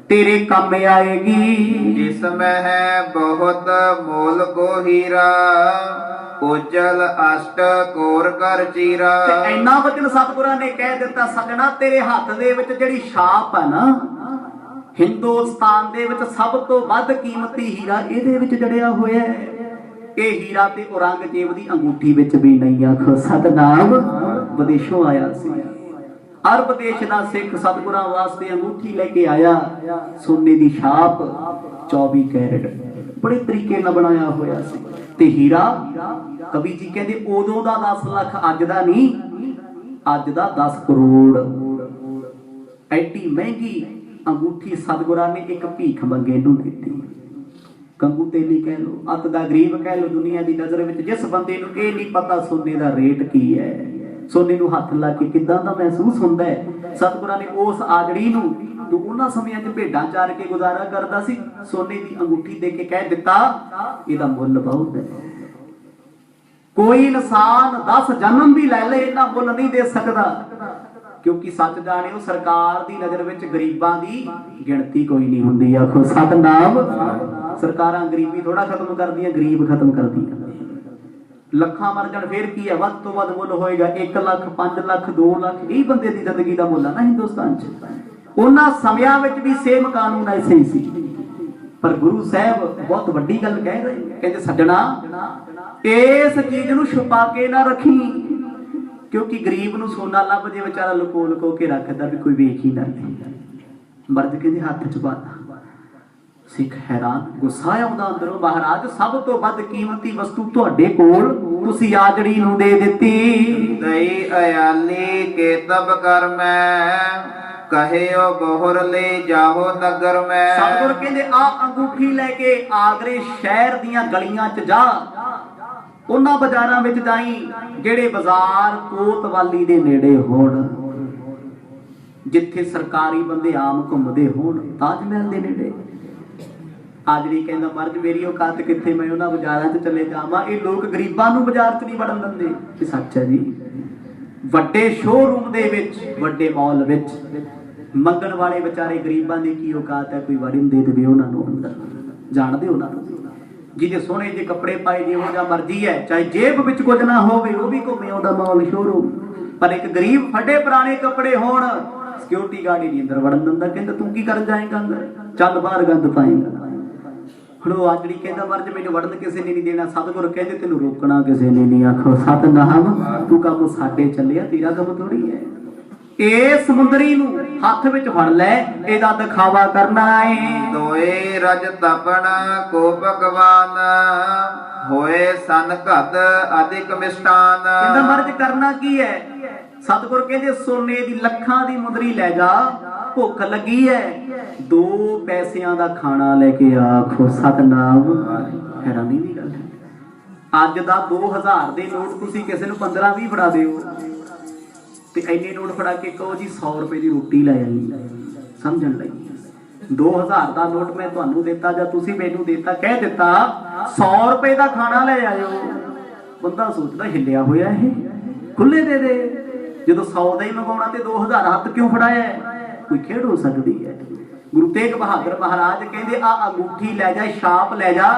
ਤੇਰੇ ਕੰਮ ਆਏਗੀ। ਜਿਸ ਮੈਂ ਹੈ ਬਹੁਤ ਮੋਲ ਕੋ ਹੀਰਾ, ਉਜਲ ਅਸ਼ਟ ਕੋਰ ਕਰ ਚੀਰਾ। ਤੇ ਇੰਨਾ ਵਚਨ ਸਤਿਗੁਰਾਂ ਨੇ ਕਹਿ ਦਿੱਤਾ, ਸਜਣਾ ਤੇਰੇ ਹੱਥ ਦੇ ਵਿੱਚ ਜਿਹੜੀ ਛਾਪ ਹੈ ਨਾ, ਹਿੰਦੁਸਤਾਨ ਦੇ ਵਿੱਚ ਸਭ ਤੋਂ ਵੱਧ ਕੀਮਤੀ ਹੀਰਾ ਇਹਦੇ ਵਿੱਚ ਜੜਿਆ ਹੋਇਆ ਹੈ। ਇਹ ਹੀਰਾ ਤੇ ਔਰੰਗਜ਼ੇਬ ਦੀ ਅੰਗੂਠੀ ਵਿੱਚ ਵੀ ਨਹੀਂ। ਆਖੋ ਸਤਨਾਮ। ਵਿਦੇਸ਼ੋਂ ਆਇਆ ਸੀ, ਅਰਬ ਦੇਸ਼ ਦਾ ਸਿੱਖ ਸਤਿਗੁਰਾਂ ਵਾਸਤੇ ਅੰਗੂਠੀ ਲੈ ਕੇ ਆਇਆ, ਸੋਨੇ ਦੀ ਛਾਪ 24 ਕੈਰਟ, ਬੜੇ ਤਰੀਕੇ ਨਾਲ ਬਣਾਇਆ ਹੋਇਆ ਸੀ। ਤੇ ਹੀਰਾ ਕਵੀ ਜੀ ਕਹਿੰਦੇ ਉਦੋਂ ਦਾ 10 ਲੱਖ, ਅੱਜ ਦਾ ਨਹੀਂ, ਅੱਜ ਦਾ 10 ਕਰੋੜ। ਐਡੀ ਮਹਿੰਗੀ ਅੰਗੂਠੀ ਸਤਿਗੁਰਾਂ ਨੇ ਇੱਕ ਭੀਖ ਮੰਗੇ ਨੂੰ ਦਿੱਤੀ। ਕੰਗੂ ਤੇਲੀ ਕਹਿ ਲੋ, ਅੱਤ ਦਾ ਗਰੀਬ ਕਹਿ ਲੋ, ਦੁਨੀਆ ਦੀ ਨਜ਼ਰ ਵਿੱਚ ਜਿਸ ਬੰਦੇ ਨੂੰ ਇਹ ਨਹੀਂ ਪਤਾ ਸੋਨੇ ਦਾ ਰੇਟ ਕੀ ਹੈ, ਸੋਨੇ ਨੂੰ ਹੱਥ ਲਾ ਕੇ ਕਿੱਦਾਂ ਦਾ ਮਹਿਸੂਸ ਹੁੰਦਾ ਹੈ। ਸਤਿਗੁਰਾਂ ਨੇ ਉਸ ਆਜੜੀ ਨੂੰ ਜੋ ਉਹਨਾਂ ਸਮਿਆਂ 'ਚ ਭੇਡਾਂ ਚਾਰ ਕੇ ਗੁਜ਼ਾਰਾ ਕਰਦਾ ਸੀ, ਸੋਨੇ ਦੀ ਅੰਗੂਠੀ ਦੇ ਕੇ ਕਹਿ ਦਿੱਤਾ ਇਹਦਾ ਮੁੱਲ ਬਹੁਤ ਹੈ। ਕੋਈ ਇਨਸਾਨ 10 ਜਨਮ ਵੀ ਲੈ ਲੇ ਇਹਨਾਂ ਮੁੱਲ ਨਹੀਂ ਦੇ ਸਕਦਾ, ਕਿਉਂਕਿ ਸੱਚ ਜਾਣਿਓ ਸਰਕਾਰ ਦੀ ਨਜ਼ਰ ਵਿੱਚ ਗਰੀਬਾਂ ਦੀ ਗਿਣਤੀ ਕੋਈ ਨਹੀਂ ਹੁੰਦੀ। ਆਖੋ ਸਤਨਾਮ। ਸਰਕਾਰਾਂ ਗਰੀਬੀ ਥੋੜਾ ਖਤਮ ਕਰਦੀਆਂ, ਗਰੀਬ ਖਤਮ ਕਰਦੀਆਂ। ਲੱਖਾਂ ਮਰ ਜਾਣ ਫੇਰ ਕੀ ਹੈ, ਵੱਧ ਤੋਂ ਵੱਧ ਮੁੱਲ ਹੋਏਗਾ 1 ਲੱਖ 5 ਲੱਖ 2 ਲੱਖ, ਇਹ ਬੰਦੇ ਦੀ ਜ਼ਿੰਦਗੀ ਦਾ ਮੁੱਲ ਹੈ ਨਾ ਹਿੰਦੁਸਤਾਨ 'ਚ। ਉਹਨਾਂ ਸਮਿਆਂ ਵਿੱਚ ਵੀ ਸੇਮ ਕਾਨੂੰਨ ਐਸੇ ਹੀ ਸੀ, ਪਰ ਗੁਰੂ ਸਾਹਿਬ ਬਹੁਤ ਵੱਡੀ ਗੱਲ ਕਹਿ ਰਹੇ, ਕਹਿੰਦੇ ਸੱਜਣਾ ਇਸ ਚੀਜ਼ ਨੂੰ ਛੁਪਾ ਕੇ ਨਾ ਰੱਖੀ, ਕਿਉਂਕਿ ਗਰੀਬ ਨੂੰ ਸੋਨਾ ਲੱਭ ਜੇ ਵਿਚਾਰਾ ਲੁਕੋ ਲੁਕੋ ਕੇ ਰੱਖਦਾ ਵੀ ਕੋਈ ਵੇਖ ਹੀ ਨਾ ਲਏ। ਮਰਦ ਕਹਿੰਦੇ ਹੱਥ 'ਚ ਪਾਤਾ। ਸਿੱਖ ਹੈਰਾਨ, ਗੁੱਸਾ ਆਉਂਦਾ ਅੰਦਰੋਂ, ਮਹਾਰਾਜ ਸਭ ਤੋਂ ਵੱਧ ਕੀਮਤੀ ਵਸਤੂ ਤੁਹਾਡੇ ਕੋਲ, ਤੁਸੀਂ ਆਜੜੀ ਨੂੰ ਦੇ ਦਿੱਤੀ। ਦਈ ਅਯਾਲੀ ਕੇਤਬ ਕਰ ਮੈਂ, ਕਹਿਓ ਬਹੁਰ ਲੈ ਜਾਹੋ ਨਗਰ ਮੈਂ। ਸਤਿਗੁਰ ਕਹਿੰਦੇ ਆ ਅੰਗੂਠੀ ਲੈ ਕੇ ਆਗਰੇ ਸ਼ਹਿਰ ਦੀਆਂ ਗਲੀਆਂ 'ਚ ਜਾ, ਉਹਨਾਂ ਬਾਜ਼ਾਰਾਂ ਵਿੱਚ ਜਾਈ ਜਿਹੜੇ ਬਾਜ਼ਾਰ ਕੋਤਵਾਲੀ ਦੇ ਨੇੜੇ ਹੋਣ, ਜਿੱਥੇ ਸਰਕਾਰੀ ਬੰਦੇ ਆਮ ਘੁੰਮਦੇ ਹੋਣ, ਤਾਜ ਮਹਿਲ ਦੇ ਨੇੜੇ। ਆਜੜੀ ਕਹਿੰਦਾ ਮਰਜ ਮੇਰੀ ਔਕਾਤ ਕਿੱਥੇ, ਮੈਂ ਉਹਨਾਂ ਬਾਜ਼ਾਰਾਂ 'ਚ ਚਲੇ ਜਾਵਾਂ, ਇਹ ਲੋਕ ਗਰੀਬਾਂ ਨੂੰ ਬਾਜ਼ਾਰ 'ਚ ਨਹੀਂ ਵੜਨ ਦਿੰਦੇ। ਇਹ ਸੱਚ ਹੈ ਜੀ। ਵੱਡੇ ਸ਼ੋਰੂਮ ਦੇ ਵਿੱਚ, ਵੱਡੇ ਮਾਲ ਵਿੱਚ ਮੰਗਣ ਵਾਲੇ ਵਿਚਾਰੇ ਗਰੀਬਾਂ ਦੀ ਕੀ ਔਕਾਤ ਹੈ, ਕੋਈ ਵੜਨ ਦੇ ਦੇਵੇ ਉਹਨਾਂ ਨੂੰ ਅੰਦਰ। ਜਾਣਦੇ ਉਹਨਾਂ ਨੂੰ, ਜਿਹਦੇ ਸੋਹਣੇ ਜਿਹੇ ਕੱਪੜੇ ਪਾਏ, ਜਿਹੋ ਜਿਹਾ ਮਰਜ਼ੀ ਹੈ, ਚਾਹੇ ਜੇਬ ਵਿੱਚ ਕੁਝ ਨਾ ਹੋਵੇ, ਉਹ ਵੀ ਘੁੰਮੇ ਉਹਦਾ ਮਾਲ ਸ਼ੋਰੂਮ। ਪਰ ਇੱਕ ਗਰੀਬ ਫੱਟੇ ਪੁਰਾਣੇ ਕੱਪੜੇ ਹੋਣ, ਸਿਕਿਉਰਿਟੀ ਗਾਰਡ ਹੀ ਨਹੀਂ ਅੰਦਰ ਵੜਨ ਦਿੰਦਾ। ਕਹਿੰਦਾ ਤੂੰ ਕੀ ਕਰਨ ਜਾਏਗਾ ਅੰਦਰ, ਚੱਲ ਬਾਹਰ ਗੰਦ ਪਾਏਗਾ। ਹੁਣ ਉਹ ਆਜੜੀ ਕਹਿੰਦਾ ਮਰਜ ਮੈਨੂੰ ਵੜਨ ਕਿਸੇ ਨੇ ਨਹੀਂ ਦੇਣਾ। ਸਤਿਗੁਰ ਕਹਿੰਦੇ ਤੈਨੂੰ ਰੋਕਣਾ ਕਿਸੇ ਨੇ ਨਹੀਂ। ਆਖੋ ਸਤਨਾਮ। ਤੂੰ ਕੰਮ ਸਾਡੇ ਚੱਲਿਆ, ਤੇਰਾ ਕੰਮ ਥੋੜੀ ਹੈ। ਇਹ ਸਮੁੰਦਰੀ ਨੂੰ ਹੱਥ ਵਿੱਚ ਫੜ ਲੈ, ਇਹਦਾ ਦਿਖਾਵਾ ਕਰਨਾ ਏ। ਦੋਏ ਰਜ ਤਪਣ ਕੋ ਭਗਵਾਨ, ਹੋਏ ਸਨ ਘਦ ਅਧਿਕ ਮਿਸ਼ਟਾਨ। ਕਹਿੰਦਾ ਮਰਜ ਕਰਨਾ ਕੀ ਹੈ। ਸਤਿਗੁਰ ਕਹਿੰਦੇ ਸੋਨੇ ਦੀ ਲੱਖਾਂ ਦੀ ਮੁੰਦਰੀ ਲੈ ਜਾ, ਭੁੱਖ ਲੱਗੀ ਹੈ, 2 ਪੈਸਿਆਂ ਦਾ ਖਾਣਾ ਲੈ ਕੇ ਆਖੋ ਸਤਨਾਮ। ਹੈਰਾਨੀ ਦੀ ਗੱਲ ਹੈ, ਅੱਜ ਦਾ 2000 ਦੇ ਨੋਟ ਤੁਸੀਂ ਕਿਸੇ ਨੂੰ 15-20 ਫੜਾ ਦਿਓ ਤੇ ਇੰਨੇ ਨੋਟ ਫੜਾ ਕੇ ਕਹੋ ਜੀ 100 ਰੁਪਏ ਦੀ ਰੋਟੀ ਲੈ ਆਈ, ਸਮਝਣ ਲਈ 2000 ਦਾ ਨੋਟ ਮੈਂ ਤੁਹਾਨੂੰ ਦਿੱਤਾ ਜਾਂ ਤੁਸੀਂ ਮੈਨੂੰ ਦਿੱਤਾ, ਕਹਿ ਦਿੱਤਾ 100 ਰੁਪਏ ਦਾ ਖਾਣਾ ਲੈ ਆਇਓ। ਬੰਦਾ ਸੋਚਦਾ ਹਿੱਲਿਆ ਹੋਇਆ ਇਹ, ਖੁੱਲੇ ਦੇ ਦੇ। ਜਦੋਂ 100 ਦਾ ਹੀ ਮੰਗਾਉਣਾ ਤੇ 2000 ਹੱਥ ਕਿਉਂ ਫੜਾਇਆ? ਕੋਈ ਖੇਡ ਹੋ ਸਕਦੀ ਹੈ। ਗੁਰੂ ਤੇਗ ਬਹਾਦਰ ਮਹਾਰਾਜ ਕਹਿੰਦੇ ਆ ਅੰਗੂਠੀ ਲੈ ਜਾ, ਛਾਪ ਲੈ ਜਾ,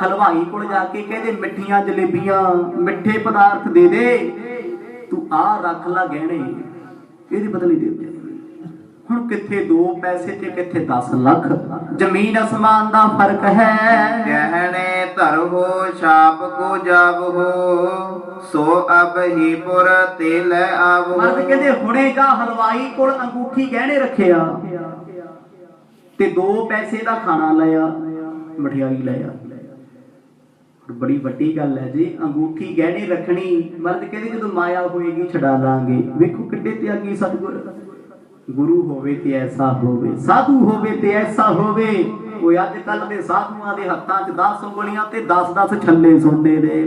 ਹਲਵਾਈ ਕੋਲ ਜਾ ਕੇ ਕਹਿੰਦੇ ਮਿੱਠੀਆਂ ਜਲੇਬੀਆਂ, ਮਿੱਠੇ ਪਦਾਰਥ ਦੇ ਦੇ, ਤੂੰ ਆ ਰੱਖ ਲਾ ਗਹਿਣੇ, ਇਹਦੀ ਬਦਲੀ ਦੇ ਦੇ। ਹੁਣ ਕਿੱਥੇ 2 ਪੈਸੇ ਤੇ ਕਿੱਥੇ 10 ਲੱਖ, ਜ਼ਮੀਨ ਅਸਮਾਨ ਦਾ ਫਰਕ ਹੈ। ਗਹਿਣੇ ਧਰੋ ਛਾਪ ਕੋ ਜਾਵੋ, ਸੋ ਅਬ ਹੀ ਪੁਰ ਤੇ ਲੈ ਆਵੋ। ਮਰਦ ਕਹਿੰਦੇ ਹੁਣੇ ਜਾ ਹਲਵਾਈ ਕੋਲ ਅੰਗੂਠੀ ਗਹਿਣੇ ਰੱਖਿਆ ਤੇ 2 ਪੈਸੇ ਦਾ ਖਾਣਾ ਲਿਆ, ਮਠਿਆਈ ਲਿਆ। ਬੜੀ ਵੱਡੀ ਗੱਲ ਹੈ ਜੀ, ਅੰਗੂਠੀ ਗਹਿਣੇ ਰੱਖਣੀ। ਮਰਦ ਕਹਿੰਦੇ ਜਦੋਂ ਮਾਇਆ ਹੋਏਗੀ ਛਡਾ ਲਾਂਗੇ। ਵੇਖੋ ਕਿੱਡੇ ਤਿਆਗੀ ਸਤਿਗੁਰ। ਗੁਰੂ ਹੋਵੇ ਤੇ ਐਸਾ ਹੋਵੇ, ਸਾਧੂ ਹੋਵੇ ਤੇ ਐਸਾ ਹੋਵੇ। ਕੋਈ ਅੱਜ ਕੱਲ ਦੇ ਸਾਧੂਆਂ ਦੇ ਹੱਥਾਂ 'ਚ 10 ਉਂਗਲੀਆਂ ਤੇ 10-10 ਛੱਲੇ ਸੋਨੇ ਦੇ।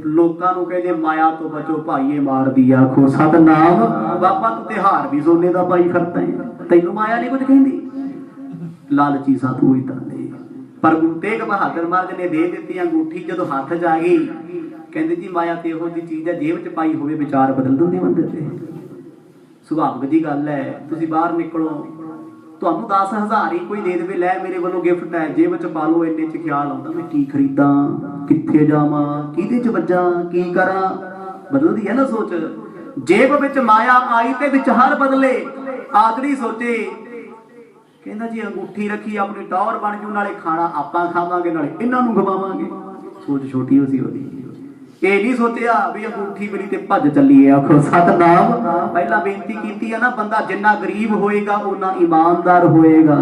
ਲੋਕਾਂ ਨੂੰ ਕਹਿੰਦੇ ਮਾਇਆ ਤੋਂ ਬਚੋ ਭਾਈਏ ਮਾਰਦੀ। ਆਖੋ ਸਤਨਾਮ। ਬਾਬਾ ਤੂੰ ਤਿਉਹਾਰ ਵੀ ਸੋਨੇ ਦਾ ਪਾਈ ਫਿਰਦਾ ਹੈ, ਤੈਨੂੰ ਮਾਇਆ ਨਹੀਂ ਕੁਝ ਕਹਿੰਦੀ। ਲਾਲਚੀ ਸਾਧੂ ਹੀ ਤਾਂ ਨੇ। ਪਰ ਗੁਰੂ ਤੇਗ ਬਹਾਦਰ ਮਹਾਰਾਜ ਨੇ ਦੇ ਦਿੱਤੀ ਅੰਗੂਠੀ। ਜਦੋਂ ਹੱਥ 'ਚ ਆ ਗਈ, ਕਹਿੰਦੇ ਜੀ ਮਾਇਆ ਤੇ ਇਹੋ ਜਿਹੀ ਚੀਜ਼ ਹੈ, ਜੇਬ 'ਚ ਪਾਈ ਹੋਵੇ ਵਿਚਾਰ ਬਦਲ ਦਿੰਦੇ ਬੰਦੇ ਤੇ। ਸੁਭਾਵਿਕ ਜੀ ਗੱਲ ਹੈ, ਤੁਸੀਂ ਬਾਹਰ ਨਿਕਲੋ, ਤੁਹਾਨੂੰ 10,000 ਹੀ ਕੋਈ ਦੇ ਦੇਵੇ, ਲੈ ਮੇਰੇ ਵੱਲੋਂ ਗਿਫਟ ਹੈ, ਜੇਬ 'ਚ ਪਾ ਲਓ। ਇੰਨੇ 'ਚ ਖਿਆਲ ਆਉਂਦਾ ਮੈਂ ਕੀ ਖਰੀਦਾਂ, ਕਿੱਥੇ ਜਾਵਾਂ, ਕਿਹਦੇ 'ਚ ਵੱਜਾਂ, ਕੀ ਕਰਾਂ। ਬਦਲਦੀ ਹੈ ਨਾ ਸੋਚ। ਜੇਬ ਵਿੱਚ ਮਾਇਆ ਆਈ ਤੇ ਵਿਚਾਰ ਬਦਲੇ। ਆਦਰੀ ਸੋਚੇ, ਕਹਿੰਦਾ ਜੀ ਅੰਗੂਠੀ ਰੱਖੀ ਆਪਣੀ ਟੌਰ ਬਣ ਜੂ, ਨਾਲੇ ਖਾਣਾ ਆਪਾਂ ਖਾਵਾਂਗੇ, ਨਾਲੇ ਇਹਨਾਂ ਨੂੰ ਖਵਾਵਾਂਗੇ। ਸੋਚ ਛੋਟੀ ਹੋ ਸੀ ਉਹਦੀ। ਇਹ ਨਹੀਂ ਸੋਚਿਆ ਵੀ ਅੰਗੂਠੀ ਮੇਰੀ ਤੇ ਭੱਜ ਚੱਲੀਏ। ਆਖੋ ਸਤਨਾਮ। ਪਹਿਲਾਂ ਬੇਨਤੀ ਕੀਤੀ ਹੈ ਨਾ, ਬੰਦਾ ਜਿੰਨਾ ਗਰੀਬ ਹੋਏਗਾ ਓਨਾ ਇਮਾਨਦਾਰ ਹੋਏਗਾ,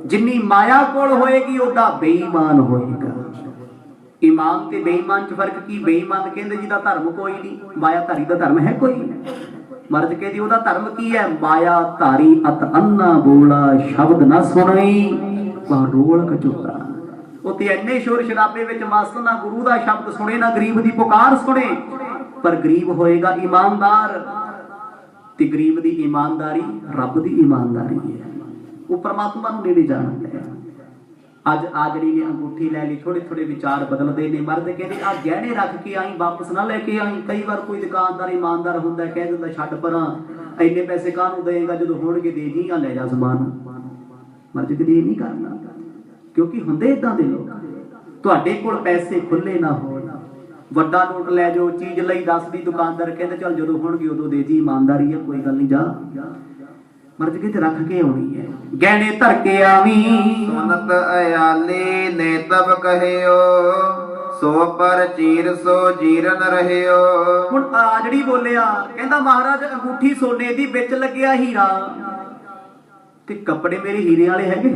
ਜਿੰਨੀ ਮਾਇਆ ਕੋਲ ਹੋਏਗੀ ਓਦਾ ਬੇਈਮਾਨ ਹੋਏਗਾ। ਇਮਾਨ ਤੇ ਬੇਈਮਾਨ 'ਚ ਫਰਕ ਕੀ? ਬੇਈਮਾਨ ਕਹਿੰਦੇ ਜਿਹਦਾ ਧਰਮ ਕੋਈ ਨਹੀਂ, ਮਾਇਆ ਧਾਰੀ ਦਾ ਧਰਮ ਹੈ ਕੋਈ। ਮਰਦ ਕਹਿੰਦੀ ਉਹਦਾ ਧਰਮ ਕੀ ਹੈ? ਮਾਇਆ ਧਾਰੀ ਅਤ ਅੰਨਾ ਬੋਲਾ, ਸ਼ਬਦ ਨਾ ਸੁਣਈ ਵਾ ਰੋਲ ਕਚੋਰਾ। ਉੱਥੇ ਇੰਨੇ ਸ਼ੋਰ ਸ਼ਰਾਬੇ ਵਿੱਚ ਮਸਤ, ਨਾ ਗੁਰੂ ਦਾ ਸ਼ਬਦ ਸੁਣੇ, ਨਾ ਗਰੀਬ ਦੀ ਪੁਕਾਰ ਸੁਣੇ। पर गरीब होएगा ईमानदार, ते गरीब दी ईमानदारी रब दी ईमानदारी है, वो परमात्मा नूं नेड़े जाना है। अज आजड़ी ने अंगूठी लै ली, थोड़े थोड़े विचार बदलते ने। मर्द कहते आ गहने रख के आई, वापस ना लैके आई। कई बार कोई दुकानदार ईमानदार होंदा कह दिंदा छड्ड परां, इन्ने पैसे काहनूं देगा, जदों होणगे दे जी, आ लै जा समान। मर्द कहते ये नहीं करना, क्योंकि हुंदे इदां दे लोग। तुहाडे कोल पैसे खुले ना हो, वड्डा नोट लै जाओ, चीज लई 10 दी, दुकानदार कहंदा चल जदों होणगे उदों दे जी, ईमानदारी है, कोई गल नहीं, जा। मर्ज किते रख के आउणी है, गहने धर के आवी। सुनत अयाली ने तब कहियो, सो पर चीर सो जीरन रहियो। हुण आजड़ी बोलिया, कहंदा महाराज अंगूठी सोने दी, विच लगਿਆ हीरा, ते कपड़े मेरे हीरे वाले हैगे।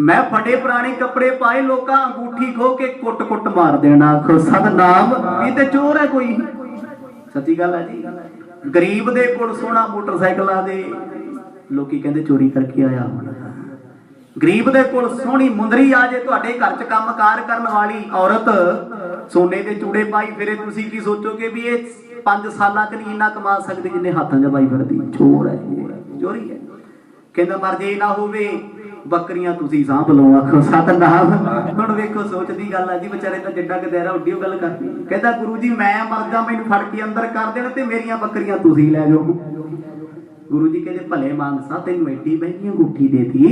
मैं फटे पुराने कपड़े पाए, लोग अंगूठी खो के कुट कुट मार देना। आखो सतनाम, ये ते चोर है कोई। सच्ची गल है जी। गरीब दे कोल सोहना मोटरसाइकिल दे, लोकी कहंदे चोरी करके आया होना। गरीब दे कोल सोहनी मुंदरी आ जे, तुहाडे घर च काम कार करन वाली औरत सोने दे चूड़े पाई फिरे, तुसी की सोचोगे भी ये 5 सालां च नहीं इन्ना कमा सकदी जिन्ने हाथां च पाई फिरदी। चोर है, चोरी है। कहंदा मर जे ना होवे, बकरियां तुसी सांभ लो। आखो सतनाम। हुण वेखो सोच दी गल है जी, बेचारे तां जिड्डा गदैरा उड्डी गल करदी। कहंदा गुरु जी मैं मर जा, मैनूं फड़ के अंदर कर देण ते मेरियां बकरियां तुसी लै जाओ। गुरु जी कहते भले मानसा, तेन एडी महंगी अंगूठी देती,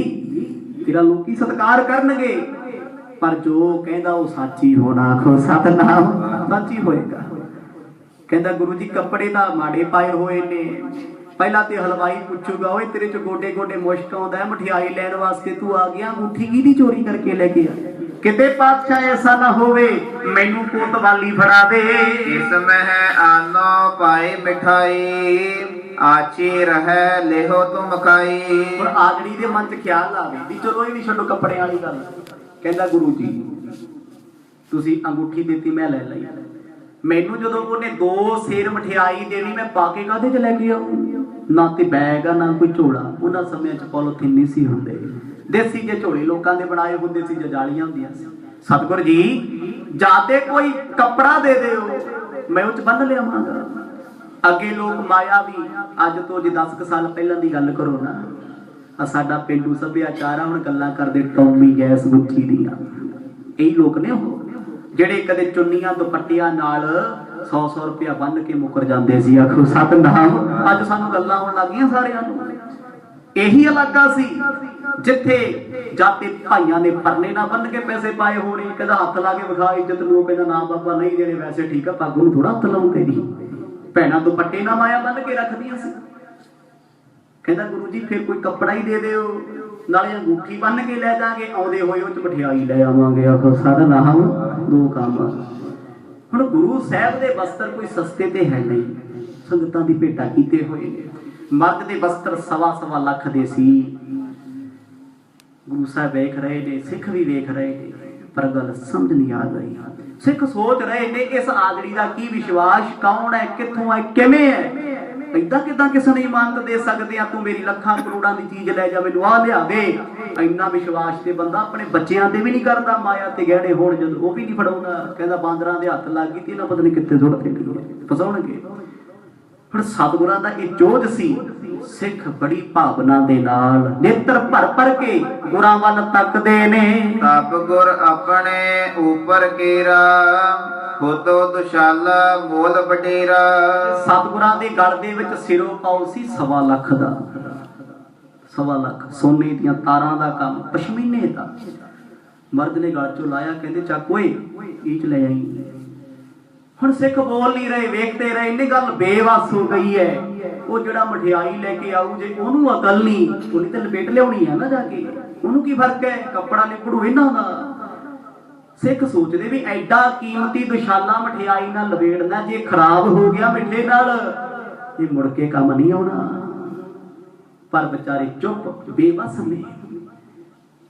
तेरा लोकी सत्कार करनगे, पर जो कहंदा वो साची होना। आखो सतनाम, साची होएगा। कहंदा गुरु जी कपड़े तां माड़े पाए होए ने। पहला ते हलवाई पुछूगा, ओए तेरे च गोडे गोडे मुश्क आउंदा है, मठियाई लैण वास्ते तू आ गया, अंगूठी किहदी चोरी करके लेके आ? किते पातशाह ऐसा ना होवे मैनू कोतवाली फड़ा दे। इस में आनो पाए मिठाई, आची रहे लेहो तुम खाई। और आजड़ी दे मन च ख्याल आवे भी चलो ये भी छड्डो कपड़े वाली गल। कहंदा गुरु जी तुसी अंगूठी देती, मैं ले लई। मैनू जदों ओने 2 सेर मठियाई देनी, मैं पाके काहदे च लैके आऊं? ना ते बैग आ, ना कोई झोला। उन्हां समयां च पॉलीथिन नहीं सी हुंदे, देसी जे झोले लोकां दे बनाए हुंदे सी, जजालियां हुंदियां सी। सतगुर जी जाते कोई कपड़ा दे दिओ, मैं उच बंन लियावांगा। अगे लोग माया भी, अज तो जे 10 साल पहलां दी गल करो ना, साडा पेंडू सभ्याचार हुण गल्लां करदे टॉमी गैस गुੱਠੀ ਦੀਆਂ। यही लोग ने ਉਹ ਜਿਹੜੇ कदे चुन्नियां दुपट्टियां नाल 100 रुपया बन के मुकर जाते सी। आखो सतनाम, अज सानू गल्लां होण लग गईयां सारियां नूं। यही इलाका सी जिथे जाते भाइयों ने परने ना बन के पैसे पाए होने। कहता हाथ ला के विखा इज्जत नूं, कहता ना बाबा नहीं देने, वैसे ठीक है, पग नूं थोड़ा हथ लाऊं तेरी। भैणां दुपट्टे ना माया बन के रखदियां सी। कहता गुरु जी फिर कोई कपड़ा ही दे दिओ, नाले अंगूठी बन के लै जांगे, आउंदे होए उच मठियाई लै आवांगे। आखो सतनाम, 2 काम। हुण गुरु साहब दे वस्त्र कोई सस्ते ते है नहीं, संगतां दी भेटा कीते होए ने। मर्द दे वस्त्र 1.25 लाख दे सी। गुरु साहब वेख रहे ने, सिख भी वेख रहे ने, पर गल समझ नहीं आ रही। सिख सोच रहे ने इस आदड़ी दा की विश्वास, कौन है, कित्थों है, किवें है, इदां किदां किसे ने इमानत दे सकदे आ? तू मेरी लखां करोड़ां दी चीज लै जा, मैनूं आ लिया दे। इन्ना विश्वास ते बंदा अपने बच्चियां ते भी नहीं करदा। माया ते गहणे होण जद वो भी नहीं फड़ाउंदा। कहंदा बांदरां दे हत्थ लग गई ते इन्हां पता नहीं कित्थे सुੱਟ देणी, फसाउणगे। हुण सतगुरां दा इह चोज सी। सिख बड़ी भावना दे नाल नेत्र भर भर के गुरां वल तकदे ने। तब गुर अपने ऊपर केरा, खुदो दुशाला मोल बटेरा। सतगुरां दे गल दे विच सिरों पाउ सी 1.25 लाख दा। 1.25 लाख सोने दीयां तारां दा काम, पशमीने दा। मर्द ने गल चों लाया, कहंदे चक ओए ई च ले आई। हुण सिख बोल नहीं रहे, वेखते रहे। इन्नी गल बेवस हो गई है। वो जिहड़ा मठियाई लेके आऊ, जे ओनू अकल नहीं, ओने ते लपेट लियाउणी है ना जाके, ओनू की फर्क है, कपड़ा लिपड़ू इन्हां दा। सिख सोचदे भी एडा कीमती दुशाला मठियाई नाल लपेटना, जे खराब हो गया मिठे नाल ये मुड़ के काम नहीं आउणा। पर बेचारे चुप बेबस ने,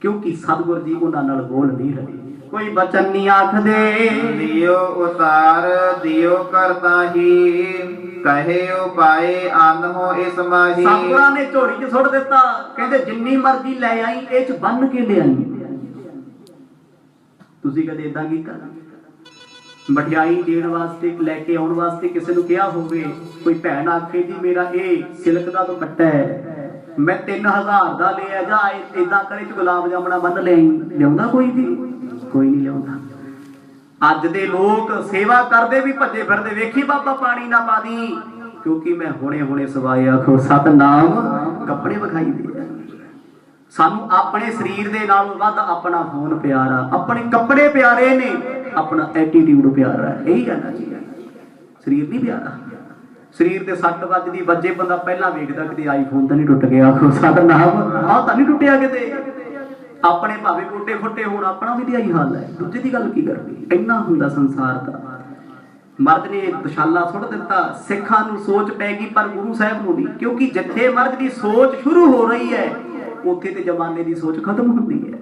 क्योंकि सतगुर जी उन्हां नाल बोल नहीं रहे। कोई बचन नहीं आखदे, दियो उतार दियो करता ही, कहे उपाय आन हो इस माही। सतगुरां ने झोली च सुੱਟ दिता। कहंदे जिन्नी मर्जी ले आई, ए च बन के ले आई। तुसी कदे इदां कीता? ਮਠਿਆਈ ਦੇਣ ਵਾਸਤੇ ਲੈ ਕੇ ਆਉਣ ਵਾਸਤੇ ਕਿਸੇ ਨੂੰ ਕਿਹਾ ਹੋਵੇ, ਕੋਈ ਭੈਣ ਆਖੇ ਜੀ ਮੇਰਾ ਇਹ ਸਿਲਕ ਦਾ ਦੁਪੱਟਾ ਹੈ, ਮੈਂ 3000 ਦਾ ਲਿਆ, ਜਾਂ ਏਦਾਂ ਕਰੇ ਚ ਗੁਲਾਬ ਜਾਮਣਾ ਬੰਨ ਲਿਆਉਂਦਾ ਕੋਈ ਵੀ? ਕੋਈ ਨਹੀਂ ਲਿਆਉਂਦਾ। ਅੱਜ ਦੇ ਲੋਕ ਸੇਵਾ ਕਰਦੇ ਵੀ ਭੱਜੇ ਫਿਰਦੇ, ਵੇਖੀ ਬਾਬਾ ਪਾਣੀ ਨਾ ਪਾ ਦੀ, ਕਿਉਂਕਿ ਮੈਂ ਹੁਣੇ ਹੁਣੇ ਸਵਾਏ ਆਖੋ ਸਤਨਾਮ, ਕੱਪੜੇ ਵਿਖਾਈ ਦੇ। ਸਾਨੂੰ ਆਪਣੇ ਸਰੀਰ ਦੇ ਨਾਲੋਂ ਵੱਧ ਆਪਣਾ ਫੋਨ ਪਿਆਰਾ, ਆਪਣੇ ਕੱਪੜੇ ਪਿਆਰੇ ਨੇ, ਆਪਣਾ ਐਟੀਟਿਊਡ ਪਿਆਰਾ ਹੈ। ਇਹੀ ਗੱਲ ਹੈ ਜੀ, ਸਰੀਰ ਨਹੀਂ ਪਿਆਰਾ। ਸਰੀਰ ਤੇ ਸੱਟ ਵੱਜਦੀ, ਵੱਜੇ ਬੰਦਾ ਪਹਿਲਾਂ ਵੇਖਦਾ ਕਿਤੇ ਆਈਫੋਨ ਤਾਂ ਨਹੀਂ ਟੁੱਟ ਗਿਆ, ਆਖੋ ਸਤਨਾਮ, ਆਹ ਤਾਂ ਨਹੀਂ ਟੁੱਟਿਆ ਕਿਤੇ। ਆਪਣੇ ਭਾਵੇਂ ਗੋਡੇ ਫੁੱਟੇ ਹੋਣ, ਆਪਣਾ ਵੀ ਇਹੀ ਹਾਲ ਹੈ, ਦੂਜੇ ਦੀ ਗੱਲ ਕੀ ਕਰਨੀ। ਇੰਨਾ ਹੁੰਦਾ ਸੰਸਾਰ ਦਾ। ਮਰਦ ਨੇ ਦੁਸ਼ਾਲਾ ਸੁੱਟ ਦਿੱਤਾ, ਸਿੱਖਾਂ ਨੂੰ ਸੋਚ ਪੈ ਗਈ, ਪਰ ਗੁਰੂ ਸਾਹਿਬ ਨੂੰ ਨਹੀਂ, ਕਿਉਂਕਿ ਜਿੱਥੇ ਮਰਦ ਦੀ ਸੋਚ ਸ਼ੁਰੂ ਹੋ ਰਹੀ ਹੈ ਉੱਥੇ ਤੇ ਜ਼ਮਾਨੇ ਦੀ ਸੋਚ ਖਤਮ ਹੁੰਦੀ ਹੈ।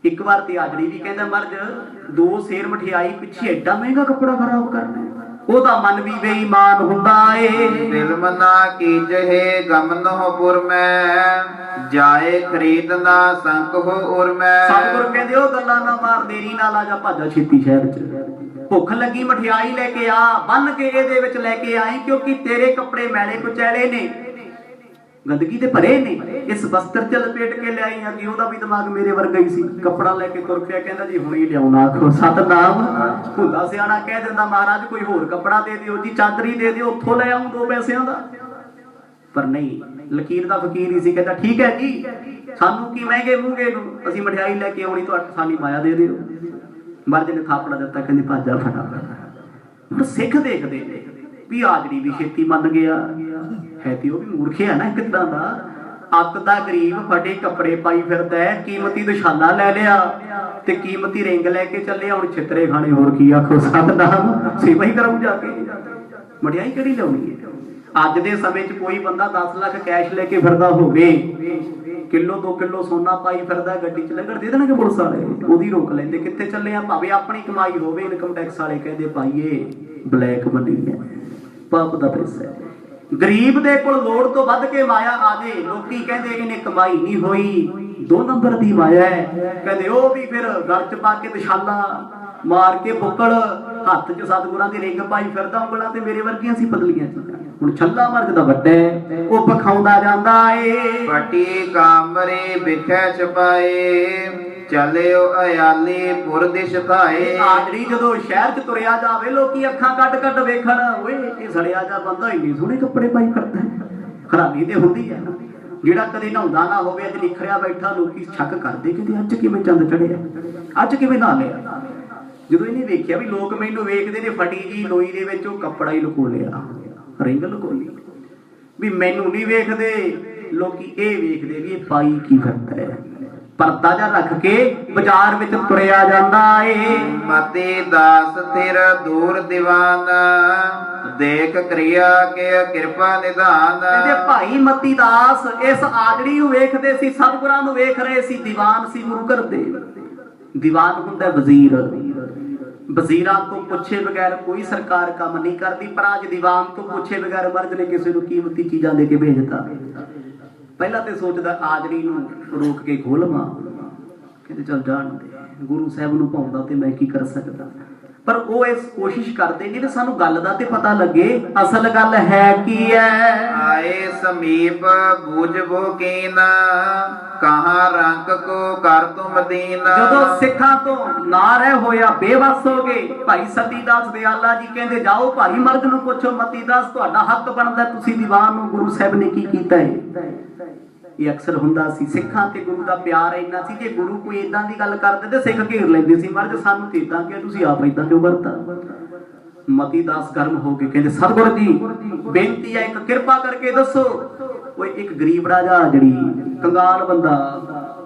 ਇੱਕ ਵਾਰ ਤੇ ਆਜੜੀ ਵੀ ਕਹਿੰਦਾ, ਮਰਦ 2 ਸੇਰ ਮਠਿਆਈ ਪਿੱਛੇ ਐਡਾ ਮਹਿੰਗਾ ਕੱਪੜਾ ਖਰਾਬ ਕਰਨਾ, ਉਹਦਾ ਮਨ ਵੀ ਬੇਈਮਾਨ ਹੁੰਦਾ ਏ। ਦਿਲ ਮਨਾ ਕੀਜਹਿ ਗਮਨਹੁ ਪੁਰ ਮੈਂ, ਜਾਏ ਖਰੀਦ ਨਾ ਸੰਕ ਹੋ ਉਰ ਮੈਂ। ਸਤਿਗੁਰ ਕਹਿੰਦੇ ਉਹ ਗੱਲਾਂ ਨਾ ਮਾਰ, ਦੇਰੀ ਨਾਲ ਆ ਜਾ, ਭਾਜਾ ਛੇਤੀ ਸ਼ਹਿਰ ਚ। ਭੁੱਖ ਲੱਗੀ ਮਠਿਆਈ ਲੈ ਕੇ ਆ, ਬੰਨ ਕੇ ਇਹਦੇ ਵਿੱਚ ਲੈ ਕੇ ਆਈ, ਕਿਉਂਕਿ ਤੇਰੇ ਕੱਪੜੇ ਮੈਲੇ ਕੁਚੈਲੇ ਨੇ, ਗੰਦਗੀ ਤੇ ਭਰੇ ਨੇ। ਇਸ ਬਸਤਰ ਚ ਲਪੇਟ ਕੇ ਲਿਆਈ ਆ ਕਿ ਉਹਦਾ ਵੀ ਦਿਮਾਗ ਮੇਰੇ ਵਰਗਾ ਹੀ ਸੀ। ਕੱਪੜਾ ਲੈ ਕੇ ਤੁਰ ਪਿਆ, ਕਹਿੰਦਾ ਜੀ ਹੁਣੇ ਲਿਆਉਣਾ, ਆਖੋ ਸਤਨਾਮ। ਹੁੰਦਾ ਸਿਆਣਾ ਕਹਿ ਦਿੰਦਾ, ਮਹਾਰਾਜ ਕੋਈ ਹੋਰ ਕੱਪੜਾ ਦੇ ਦਿਓ ਜੀ, ਚਾਦਰੀ ਦੇ ਦਿਓ, ਉੱਥੋਂ ਲੈ ਆਉਂ 2 ਪੈਸਿਆਂ ਦਾ। ਪਰ ਨਹੀਂ, ਲਕੀਰ ਦਾ ਫਕੀਰ ਹੀ ਸੀ, ਕਹਿੰਦਾ ਠੀਕ ਹੈ ਜੀ, ਸਾਨੂੰ ਕੀ ਮਹਿੰਗੇ ਮੂੰਗੇ ਨੂੰ, ਅਸੀਂ ਮਠਿਆਈ ਲੈ ਕੇ ਆਉਣੀ, ਤੁਹਾਡੀ ਸਾਡੀ ਮਾਇਆ ਦੇ ਦਿਓ। ਮਰਦ ਨੇ ਥਾਪੜਾ ਦਿੱਤਾ, ਕਹਿੰਦੇ ਭਾਜਾ ਫਟਾਫਟ। ਹੁਣ ਸਿੱਖ ਦੇਖਦੇ ਵੀ ਆਜੜੀ ਵੀ ਛੇਤੀ ਮੰਨ ਗਿਆ ਹੈ, ਤੇ ਉਹ ਵੀ ਮੂਰਖ ਹੈ ਨਾ ਇੱਕ ਤਰ੍ਹਾਂ ਦਾ। ਅੱਤ ਦਾ ਗਰੀਬ ਫਟੇ ਕੱਪੜੇ ਪਾਈ ਫਿਰਦਾ ਹੈ, ਕੀਮਤੀ ਦੁਸ਼ਾਲਾ ਲੈ ਲਿਆ ਤੇ ਕੀਮਤੀ ਰਿੰਗ ਲੈ ਕੇ ਚੱਲੇ, ਹੁਣ ਛਿੱਤਰੇ ਖਾਣੇ, ਹੋਰ ਕੀ ਆਖੋ ਸਤਨਾਮ। ਸੇਵਾ ਹੀ ਕਰਾਉ ਜਾ ਕੇ, ਮਠਿਆਈ ਕਿਹੜੀ ਲਿਆਉਣੀ ਹੈ। ਅੱਜ ਦੇ ਸਮੇਂ 'ਚ ਕੋਈ ਬੰਦਾ 10 ਲੱਖ ਕੈਸ਼ ਲੈ ਕੇ ਫਿਰਦਾ ਹੋਵੇ, ਕਿਲੋ 2 ਕਿਲੋ ਸੋਨਾ ਪਾਈ ਫਿਰਦਾ, ਗੱਡੀ 'ਚ ਲੰਗਰ ਦੇ ਦੇਣਗੇ ਪੁਲਿਸ ਵਾਲੇ, ਉਹਦੀ ਰੋਕ ਲੈਂਦੇ, ਕਿੱਥੇ ਚੱਲੇ ਆ, ਭਾਵੇਂ ਆਪਣੀ ਕਮਾਈ ਹੋਵੇ। ਇਨਕਮ ਟੈਕਸ ਵਾਲੇ ਕਹਿੰਦੇ ਭਾਈਏ ਬਲੈਕ ਮਨੀ ਹੈ, ਪਾਪ ਦਾ ਪੈਸਾ ਹੈ। ਗਰੀਬ ਦੇ ਕੋਲ ਲੋੜ ਤੋਂ ਵੱਧ ਕੇ ਮਾਇਆ ਆ ਜੇ, ਲੋਕੀ ਕਹਿੰਦੇ ਇਹਨੇ ਕਮਾਈ ਨਹੀਂ ਹੋਈ, 2 ਨੰਬਰ ਦੀ ਮਾਇਆ ਹੈ। ਕਹਿੰਦੇ ਉਹ ਵੀ ਫਿਰ ਗਲ 'ਚ ਪਾ ਕੇ ਦੁਸ਼ਾਲਾ ਮਾਰ ਕੇ ਬੁੱਕਲ, ਹੱਥ 'ਚ ਸਤਿਗੁਰਾਂ ਦੀ ਰਿੰਗ ਪਾਈ ਫਿਰਦਾ, ਉਂਗਲਾਂ ਤੇ ਮੇਰੇ ਵਰਗੀਆਂ ਸੀ ਪਤਲੀਆਂ ਚੀਜ਼ਾਂ। ਹੁਣ ਛੱਲਾ ਮਰਦ ਦਾ ਵੱਡਾ ਹੈ, ਉਹ ਪਖਾਉਂਦਾ ਜਾਂਦਾ ਏ। ਪਟੀ ਕਾਮਰੇ ਵਿਖੇ ਛਪਾਏ, ਚਲਿਓ ਅਯਾਲੀ ਪੁਰ ਦਿਸ਼ ਧਾਏ। ਆਜੜੀ ਜਦੋਂ ਸ਼ਹਿਰ 'ਚ ਤੁਰਿਆ ਜਾਵੇ, ਲੋਕੀ ਅੱਖਾਂ ਕੱਢ ਕੱਢ ਵੇਖਣ, ਓਏ ਇਹ ਸੜਿਆ ਜਾ ਬੰਦਾ ਇੰਨੇ ਸੋਹਣੇ ਕੱਪੜੇ ਪਾਈ ਫਿਰਦਾ। ਹੈਰਾਨੀ ਤੇ ਹੁੰਦੀ ਹੈ, ਜਿਹੜਾ ਕਦੇ ਨਹਾਉਂਦਾ ਨਾ ਹੋਵੇ, ਅੱਜ ਨਿਖਰਿਆ ਬੈਠਾ, ਲੋਕੀ ਸ਼ੱਕ ਕਰਦੇ ਕਿ ਅੱਜ ਕਿਵੇਂ ਚੰਦ ਚੜਿਆ, ਅੱਜ ਕਿਵੇਂ ਨਹਾ ਲਿਆ। ਜਦੋਂ ਇਹਨੇ ਵੇਖਿਆ ਵੀ ਲੋਕ ਮੈਨੂੰ ਵੇਖਦੇ ਨੇ, ਫਟੀ ਜੀ ਲੋਈ ਦੇ ਵਿੱਚ ਉਹ ਕੱਪੜਾ ਹੀ ਲੁਕੋ ਲਿਆ, ਰਿੰਗ ਲੁਕੋ ਲਈ, ਵੀ ਮੈਨੂੰ ਨਹੀਂ ਵੇਖਦੇ ਲੋਕੀ, ਇਹ ਵੇਖਦੇ ਵੀ ਇਹ ਪਾਈ ਕੀ ਫਿਰਦਾ ਹੈ। ਪਰਦਾ ਜਾ ਰੱਖ ਕੇ ਬਾਜ਼ਾਰ ਵਿੱਚ ਤੁਰਿਆ ਜਾਂਦਾ ਏ। ਮਤੀ ਦਾਸ ਥਿਰ ਦੂਰ ਦੀਵਾਨ, ਦੇਖ ਕਿਰਿਆ ਕੇ ਕਿਰਪਾ ਨਿਧਾਨ। ਕਹਿੰਦੇ ਭਾਈ ਮਤੀ ਦਾਸ ਇਸ ਆਜੜੀ ਨੂੰ ਵੇਖਦੇ ਸੀ, ਸਤਿਗੁਰਾਂ ਨੂੰ ਵੇਖ ਰਹੇ ਸੀ। ਦੀਵਾਨ ਸੀ ਗੁਰੂ ਘਰ ਦੇ। ਦੀਵਾਨ ਹੁੰਦਾ ਵਜ਼ੀਰ, ਵਜ਼ੀਰਾਂ ਤੋਂ ਪੁੱਛੇ ਬਗੈਰ ਕੋਈ ਸਰਕਾਰ ਕੰਮ ਨਹੀਂ ਕਰਦੀ, ਪਰ ਅੱਜ ਦੀਵਾਨ ਤੋਂ ਪੁੱਛੇ ਬਗੈਰ ਮਰਦ ਨੇ ਕਿਸੇ ਨੂੰ ਕੀਮਤੀ ਚੀਜ਼ਾਂ ਦੇ ਕੇ ਭੇਜਤਾ। ਪਹਿਲਾਂ ਤੇ ਸੋਚਦਾ ਆਜੜੀ ਨੂੰ ਰੋਕ ਕੇ ਖੋਲਵਾਂ, ਕਹਿੰਦੇ ਚੱਲ ਜਾਣ ਦੇ, ਗੁਰੂ ਸਾਹਿਬ ਨੂੰ ਭਾਉਂਦਾ ਤੇ ਮੈਂ ਕੀ ਕਰ ਸਕਦਾ। ਪਰ ਉਹ ਇਸ ਕੋਸ਼ਿਸ਼ ਕਰਦੇ ਨਹੀਂ ਕਿ ਸਾਨੂੰ ਗੱਲ ਦਾ ਤੇ ਪਤਾ ਲੱਗੇ, ਅਸਲ ਗੱਲ ਹੈ ਕੀ ਹੈ। ਆਏ ਸਮੀਪ ਬੂਝਬੋ ਕੀਨ, ਕਹਾਂ ਰੰਗ ਕੋ ਕਰ ਤੁਮ ਦੀਨ। ਜਦੋਂ ਸਿੱਖਾਂ ਤੋਂ ਨਾ ਰਹਿ ਹੋਇਆ, ਬੇਵੱਸ ਹੋ ਗਏ, ਭਾਈ ਸਤੀ ਦਾਸ ਦਿਆਲਾ ਜੀ ਕਹਿੰਦੇ ਜਾਓ ਭਾਈ ਮਰਦ ਨੂੰ ਪੁੱਛੋ, ਮਤੀ ਦਾਸ ਤੁਹਾਡਾ ਹੱਕ ਬਣਦਾ, ਤੁਸੀਂ ਦੀਵਾਨ ਨੂੰ ਗੁਰੂ ਸਾਹਿਬ ਨੇ ਕੀ ਕੀਤਾ ਹੈ। ਇਹ ਅਕਸਰ ਹੁੰਦਾ ਸੀ, ਸਿੱਖਾਂ ਤੇ ਗੁਰੂ ਦਾ ਪਿਆਰ ਇੰਨਾ ਸੀ, ਜੇ ਗੁਰੂ ਕੋਈ ਏਦਾਂ ਦੀ ਗੱਲ ਕਰਦੇ ਤੇ ਸਿੱਖ ਘੇਰ ਲੈਂਦੇ ਸੀ, ਮਰਦ ਸਾਨੂੰ ਤੇ ਏਦਾਂ ਕਿ ਤੁਸੀਂ ਆਪ ਏਦਾਂ ਕਿਉਂ ਵਰਤਾ। ਮਤੀ ਦਾਸ ਗਰਮ ਹੋ ਕੇ ਕਹਿੰਦੇ ਸਤਿਗੁਰ ਜੀ ਬੇਨਤੀ ਹੈ, ਇੱਕ ਕਿਰਪਾ ਕਰਕੇ ਦੱਸੋ। ਕੋਈ ਇੱਕ ਗਰੀਬ ਰਾਜਾ, ਜਿਹੜੀ ਕੰਗਾਲ ਬੰਦਾ,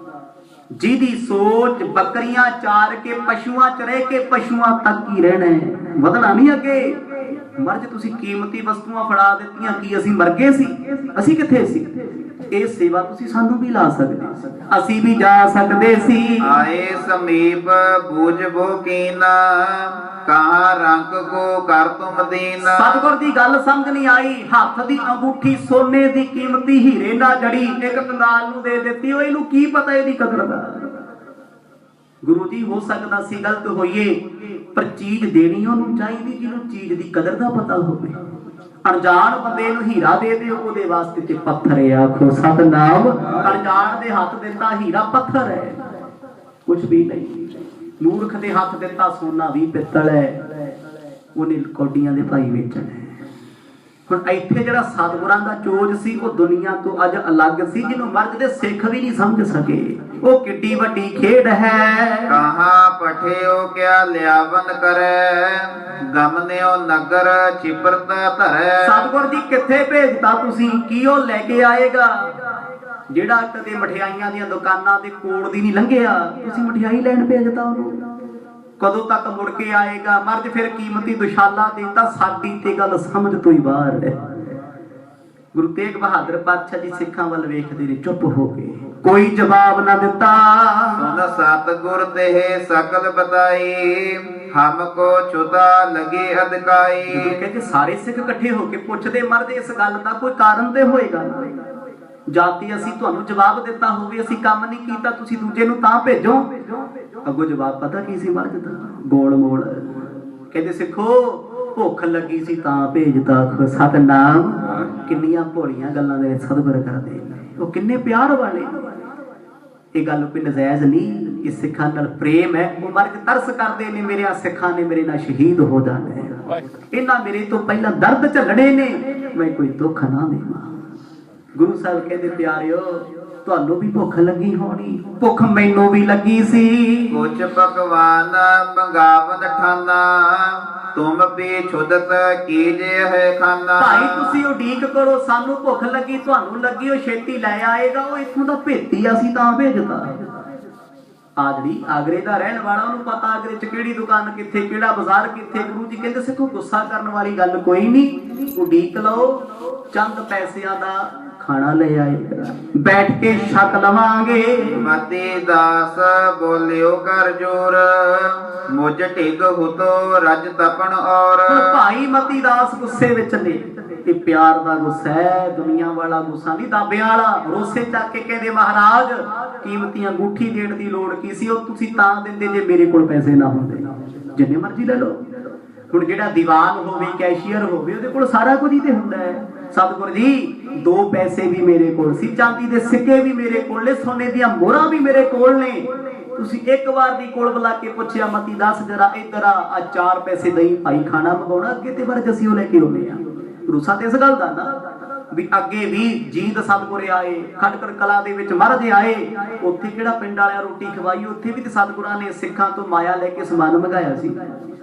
ਜਿਹਦੀ ਸੋਚ ਬੱਕਰੀਆਂ ਚਾਰ ਕੇ ਪਸ਼ੂਆਂ ਚ ਰਹਿ ਕੇ ਪਸ਼ੂਆਂ ਤੱਕ ਹੀ ਰਹਿਣਾ, ਵਧਣਾ ਨਹੀਂ ਅੱਗੇ। ਮਰਜ ਤੁਸੀਂ ਕੀਮਤੀ ਵਸਤੂਆਂ ਫੜਾ ਦਿੱਤੀਆਂ, ਕੀ ਅਸੀਂ ਮਰ ਗਏ ਸੀ? ਅਸੀਂ ਕਿੱਥੇ ਸੀ? ਇਹ ਸੇਵਾ ਤੁਸੀਂ ਸਾਨੂੰ ਵੀ ਲਾ ਸਕਦੇ, ਅਸੀਂ ਵੀ ਜਾ ਸਕਦੇ ਸੀ। ਆਏ ਸਮੀਪ ਬੂਝਬੋ ਕੀਨ, ਕਹਾਂ ਰੰਗ ਕੋ ਕਰ ਤੁਮ ਦੀਨ। ਸਤਿਗੁਰ ਦੀ ਗੱਲ ਸਮਝ ਨਹੀਂ ਆਈ। ਹੱਥ ਦੀ ਅੰਗੂਠੀ ਸੋਨੇ ਦੀ ਕੀਮਤੀ ਹੀਰੇ ਨਾਲ ਜੜੀ ਇੱਕ ਕੰਗਾਲ ਨੂੰ ਦੇ ਦਿੱਤੀ, ਉਹ ਇਹਨੂੰ ਕੀ ਪਤਾ ਇਹਦੀ ਕਦਰ ਦਾ। ਗੁਰੂ ਜੀ ਹੋ ਸਕਦਾ ਸੀ ਗਲਤ ਹੋਈਏ, ਪਰ ਚੀਜ਼ ਦੇਣੀ ਉਹਨੂੰ ਚਾਹੀਦੀ ਜਿਹਨੂੰ ਚੀਜ਼ ਦੀ ਕਦਰ ਦਾ ਪਤਾ ਹੋਵੇ। ਅਣਜਾਣ ਬੰਦੇ ਨੂੰ ਹੀਰਾ ਦੇ ਦਿਓ, ਉਹਦੇ ਵਾਸਤੇ ਤੇ ਪੱਥਰ ਹੈ। ਆਖੋ ਸਤਨਾਮ। ਅਣਜਾਣ ਦੇ ਹੱਥ ਦਿੱਤਾ ਹੀਰਾ ਪੱਥਰ ਹੈ, ਕੁਝ ਵੀ ਨਹੀਂ। ਮੂਰਖ ਦੇ ਹੱਥ ਦਿੱਤਾ ਸੋਨਾ ਵੀ ਪਿੱਤਲ ਹੈ, ਉਹਨੇ ਕੌਡੀਆਂ ਦੇ ਭਾਈ ਵੇਚਣੇ। ਹੁਣ ਇੱਥੇ ਜਿਹੜਾ ਸਤਿਗੁਰਾਂ ਦਾ ਚੋਜ ਸੀ ਉਹ ਦੁਨੀਆ ਤੋਂ ਅੱਜ ਅਲੱਗ ਸੀ, ਜਿਹਨੂੰ ਮਰਦ ਦੇ ਸਿੱਖ ਵੀ ਨਹੀਂ ਸਮਝ ਸਕੇ। ਉਹ ਕਿੱਡੀ ਵੱਡੀ ਖੇਡ ਹੈ। ਕਹਾਂ ਪਠਿਓ ਕਿਆ ਲਿਆਵਨ ਕਰੈ, ਗਮਨਿਓ ਨਗਰ ਚਿਪਰਤਾ ਧਰੈ। ਸਤਿਗੁਰ ਜੀ ਕਿੱਥੇ ਭੇਜਤਾ ਤੁਸੀਂ, ਕੀ ਉਹ ਲੈ ਕੇ ਆਏਗਾ? ਜਿਹੜਾ ਕਦੇ ਮਠਿਆਈਆਂ ਦੀਆਂ ਦੁਕਾਨਾਂ ਦੇ ਕੋਲ ਦੀ ਨਹੀਂ ਲੰਘਿਆ, ਤੁਸੀਂ ਮਠਿਆਈ ਲੈਣ ਭੇਜਤਾ ਉਹਨੂੰ। ਕਦੋਂ ਤੱਕ ਮੁੜ ਕੇ ਆਏਗਾ? ਮਰਦ ਫਿਰ ਕੀਮਤੀ ਦੁਸ਼ਾਲਾ ਦੇਤਾ। ਸਾਡੀ ਤੇ ਗੱਲ ਸਮਝ ਤੋਂ ਹੀ ਬਾਹਰ ਹੈ। ਗੁਰੂ ਤੇਗ ਬਹਾਦਰ ਪਾਤਸ਼ਾਹ ਜੀ ਸਿੱਖਾਂ ਵੱਲ ਵੇਖਦੇ ਨੇ, ਚੁੱਪ ਹੋ ਗਏ, ਕੋਈ ਜਵਾਬ ਨਾ ਦਿੱਤਾ। ਸੁਨ ਸਤਿਗੁਰ ਦੇਹ ਸਕਲ ਬਤਾਈ, ਹਮ ਕੋ ਛੁਦਾ ਲਗੇ ਅਦਕਾਈ। ਜਦੋਂ ਕਹਿੰਦੇ ਸਾਰੇ ਸਿੱਖ ਇਕੱਠੇ ਹੋ ਕੇ ਪੁੱਛਦੇ, ਮਰਦ ਇਸ ਗੱਲ ਦਾ ਕੋਈ ਕਾਰਨ ਤੇ ਹੋਏਗਾ। ਜਾਤੀ ਅਸੀਂ ਤੁਹਾਨੂੰ ਜਵਾਬ ਦਿੱਤਾ ਹੋਵੇ, ਅਸੀਂ ਕੰਮ ਨਹੀਂ ਕੀਤਾ, ਤੁਸੀਂ ਦੂਜੇ ਨੂੰ ਤਾਂ ਭੇਜੋ। ਅੱਗੋਂ ਜਵਾਬ ਪਤਾ ਕੀ ਸੀ ਮਰਦ ਦਾ? ਗੋਲ ਮੋਲ। ਕਹਿੰਦੇ ਸਿੱਖੋ ਭੁੱਖ ਲੱਗੀ ਸੀ ਤਾਂ ਭੇਜਤਾ। ਸਤਨਾਮ। ਕਿੰਨੀਆਂ ਭੋਲੀਆਂ ਗੱਲਾਂ ਦੇ ਵਿੱਚ ਸਤਿਗੁਰ ਕਰਦੇ ਨੇ, ਉਹ ਕਿੰਨੇ ਪਿਆਰ ਵਾਲੇ। ਇਹ ਗੱਲ ਕੋਈ ਨਜਾਇਜ਼ ਨਹੀਂ, ਇਹ ਸਿੱਖਾਂ ਨਾਲ ਪ੍ਰੇਮ ਹੈ। ਉਹ ਮਰਦ ਤਰਸ ਕਰਦੇ ਨੇ, ਮੇਰੇ ਸਿੱਖਾਂ ਨੇ ਮੇਰੇ ਨਾਲ ਸ਼ਹੀਦ ਹੋ ਜਾਣਾ ਹੈ, ਇਹਨਾਂ ਮੇਰੇ ਤੋਂ ਪਹਿਲਾਂ ਦਰਦ ਝੱਲਣੇ ਨੇ, ਮੈਂ ਕੋਈ ਦੁੱਖ ਨਾ ਦੇਵਾਂ। ਗੁਰੂ ਸਾਹਿਬ ਕਹਿੰਦੇ ਪਿਆਰਿਓ, ਤੁਹਾਨੂੰ ਵੀ ਭੁੱਖ ਲੱਗੀ ਹੋਣੀ, ਭੁੱਖ ਮੈਨੂੰ ਵੀ ਲੱਗੀ ਸੀ। ਕੁਛ ਪਕਵਾਨ ਮੰਗਾਵਨ ਖਾਨਾ, ਤੁਮ ਵੀ ਛੁਦਤ ਕੀਜੇ ਹੈ ਖਾਨਾ। ਭਾਈ ਤੁਸੀਂ ਉਡੀਕ ਕਰੋ, ਸਾਨੂੰ ਭੁੱਖ ਲੱਗੀ, ਤੁਹਾਨੂੰ ਲੱਗੀ, ਉਹ ਛੇਤੀ ਲੈ ਆਏਗਾ। ਉਹ ਇੱਥੋਂ ਦਾ ਭੇਤੀ ਅਸੀਂ ਤਾਂ ਭੇਜਤਾ। ਆਜੜੀ ਆਗਰੇ ਦਾ ਰਹਿਣ ਵਾਲਾ, ਉਹਨੂੰ ਪਤਾ ਆਗਰੇ ਚ ਕਿਹੜੀ ਦੁਕਾਨ ਕਿੱਥੇ, ਕਿਹੜਾ ਬਾਜ਼ਾਰ ਕਿੱਥੇ। ਗੁਰੂ ਜੀ ਕਹਿੰਦੇ ਸਿੱਖੋ ਗੁੱਸਾ ਕਰਨ ਵਾਲੀ ਗੱਲ ਕੋਈ ਨਹੀਂ, ਉਡੀਕ ਲਓ, ਚੰਦ ਪੈਸਿਆਂ ਦਾ ਖਾਣਾ ਲੈ ਆਏਗਾ, ਬੈਠ ਕੇ ਛਕ ਲਵਾਂਗੇ। ਮਤੀ ਦਾਸ ਬੋਲਿਓ ਕਰ ਜੋਰ, ਮੁਝ ਢਿਗ ਹੁਤੋ ਰਜ ਤਪਣ ਔਰ। ਭਾਈ ਮਤੀ ਦਾਸ ਗੁੱਸੇ ਵਿੱਚ ਨੇ, ਇਹ ਪਿਆਰ ਦਾ ਗੁੱਸਾ ਹੈ, ਦੁਨੀਆ ਵਾਲਾ ਗੁੱਸਾ ਨਹੀਂ, ਦਾਬਿਆਂ ਵਾਲਾ। ਰੋਸੇ ਚੱਕ ਕੇ ਕਹਿੰਦੇ ਮਹਾਰਾਜ ਕੀਮਤੀ ਅੰਗੂਠੀ ਦੇਣ ਦੀ ਲੋੜ ਕੀ ਸੀ, ਉਹ ਤੁਸੀਂ ਤਾਂ ਦਿੰਦੇ ਜੇ ਮੇਰੇ ਕੋਲ ਪੈਸੇ ਨਾ ਹੁੰਦੇ, ਜਿੰਨੇ ਮਰਜ਼ੀ ਲੈ ਲਓ। ਹੁਣ ਜਿਹੜਾ ਦੀਵਾਨ ਹੋਵੇ, ਕੈਸ਼ੀਅਰ ਹੋਵੇ, ਉਹਦੇ ਕੋਲ ਸਾਰਾ ਕੁਝ ਹੀ ਤੇ ਹੁੰਦਾ ਹੈ। ਸਤਿਗੁਰ ਜੀ 2 ਪੈਸੇ ਵੀ ਮੇਰੇ ਕੋਲ ਸੀ, ਚਾਂਦੀ ਦੇ ਸਿੱਕੇ ਵੀ ਮੇਰੇ ਕੋਲ ਨੇ, ਸੋਨੇ ਦੀਆਂ ਮੋਹਰਾਂ ਵੀ ਮੇਰੇ ਕੋਲ ਨੇ। ਤੁਸੀਂ ਇੱਕ ਵਾਰ ਦੀ ਕੋਲ ਬੁਲਾ ਕੇ ਪੁੱਛਿਆ ਮਤੀ ਦਾਸ ਜਰਾ ਇੱਧਰ ਆ 4 ਪੈਸੇ ਦਈ ਭਾਈ, ਖਾਣਾ ਮੰਗਾਉਣਾ, ਅੱਗੇ ਤੇ ਵਰਜ ਅਸੀਂ ਉਹ ਲੈ ਕੇ ਆਉਨੇ ਆ। ਰੂਸਾ ਤੇ ਇਸ ਗੱਲ ਦਾ ਨਾ ਵੀ ਅੱਗੇ ਵੀ ਜੀਂਦ ਸਤਿਗੁਰ ਆਏ, ਖਟਕੜ ਕਲਾ ਦੇ ਵਿੱਚ ਮਹਾਰਾਜ ਆਏ, ਉੱਥੇ ਕਿਹੜਾ ਪਿੰਡ ਵਾਲਿਆਂ ਰੋਟੀ ਖਵਾਈ, ਉੱਥੇ ਵੀ ਤੇ ਸਤਿਗੁਰਾਂ ਨੇ ਸਿੱਖਾਂ ਤੋਂ ਮਾਇਆ ਲੈ ਕੇ ਸਮਾਨ ਮੰਗਾਇਆ ਸੀ,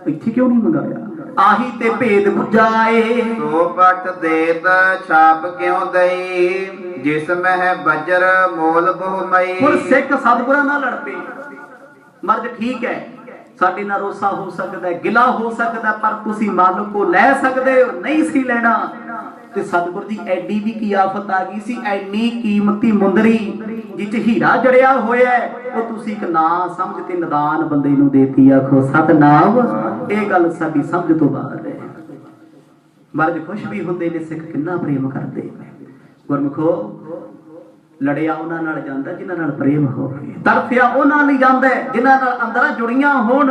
ਇੱਥੇ ਕਿਉਂ ਨਹੀਂ ਮੰਗਾਇਆ? ਆਹੀ ਤੇ ਭੇਦ ਬੁਝਾਏ। ਸੋ ਪਟ ਦੇਤ ਛਾਪ ਕਿਉਂ ਦਈ, ਜਿਸ ਮਹਿ ਬਜਰ ਮੋਲ ਬਹੁ ਮਈ। ਹੁਣ ਸਿੱਖ ਸਤਿਗੁਰਾਂ ਨਾਲ ਲੜ ਪਏ। ਮਰਦ ਠੀਕ ਹੈ, ਸਾਡੇ ਨਾਲ ਰੋਸਾ ਹੋ ਸਕਦਾ, ਗਿਲਾ ਹੋ ਸਕਦਾ, ਪਰ ਤੁਸੀਂ ਮਾਲਕੋ ਲੈ ਸਕਦੇ ਹੋ, ਨਹੀਂ ਸੀ ਲੈਣਾ। ਤੇ ਸਤਿਗੁਰ ਦੀ ਐਡੀ ਵੀ ਕੀ ਆਫਤ ਆ ਗਈ ਸੀ, ਐਨੀ ਕੀਮਤੀ ਮੁੰਦਰੀ ਜਿੱਚ ਹੀਰਾ ਜੜਿਆ ਹੋਇਆ, ਉਹ ਤੁਸੀਂ ਇੱਕ ਨਾ ਸਮਝ ਤੇ ਨਦਾਨ ਬੰਦੇ ਨੂੰ ਦੇਤੀ। ਆਖੋ ਸਤਨਾਮ। ਇਹ ਗੱਲ ਸਾਡੀ ਸਮਝ ਤੋਂ ਬਾਹਰ ਹੈ। ਮਰਦ ਖੁਸ਼ ਵੀ ਹੁੰਦੇ ਨੇ, ਸਿੱਖ ਕਿੰਨਾ ਪ੍ਰੇਮ ਕਰਦੇ। ਗੁਰਮੁਖੋ ਲੜਿਆ ਉਹਨਾਂ ਨਾਲ ਜਾਂਦਾ ਜਿਨ੍ਹਾਂ ਨਾਲ ਪ੍ਰੇਮ ਹੋਵੇ, ਤਰਫਿਆ ਉਹਨਾਂ ਲਈ ਜਾਂਦਾ ਜਿਨ੍ਹਾਂ ਨਾਲ ਅੰਦਰਾਂ ਜੁੜੀਆਂ ਹੋਣ।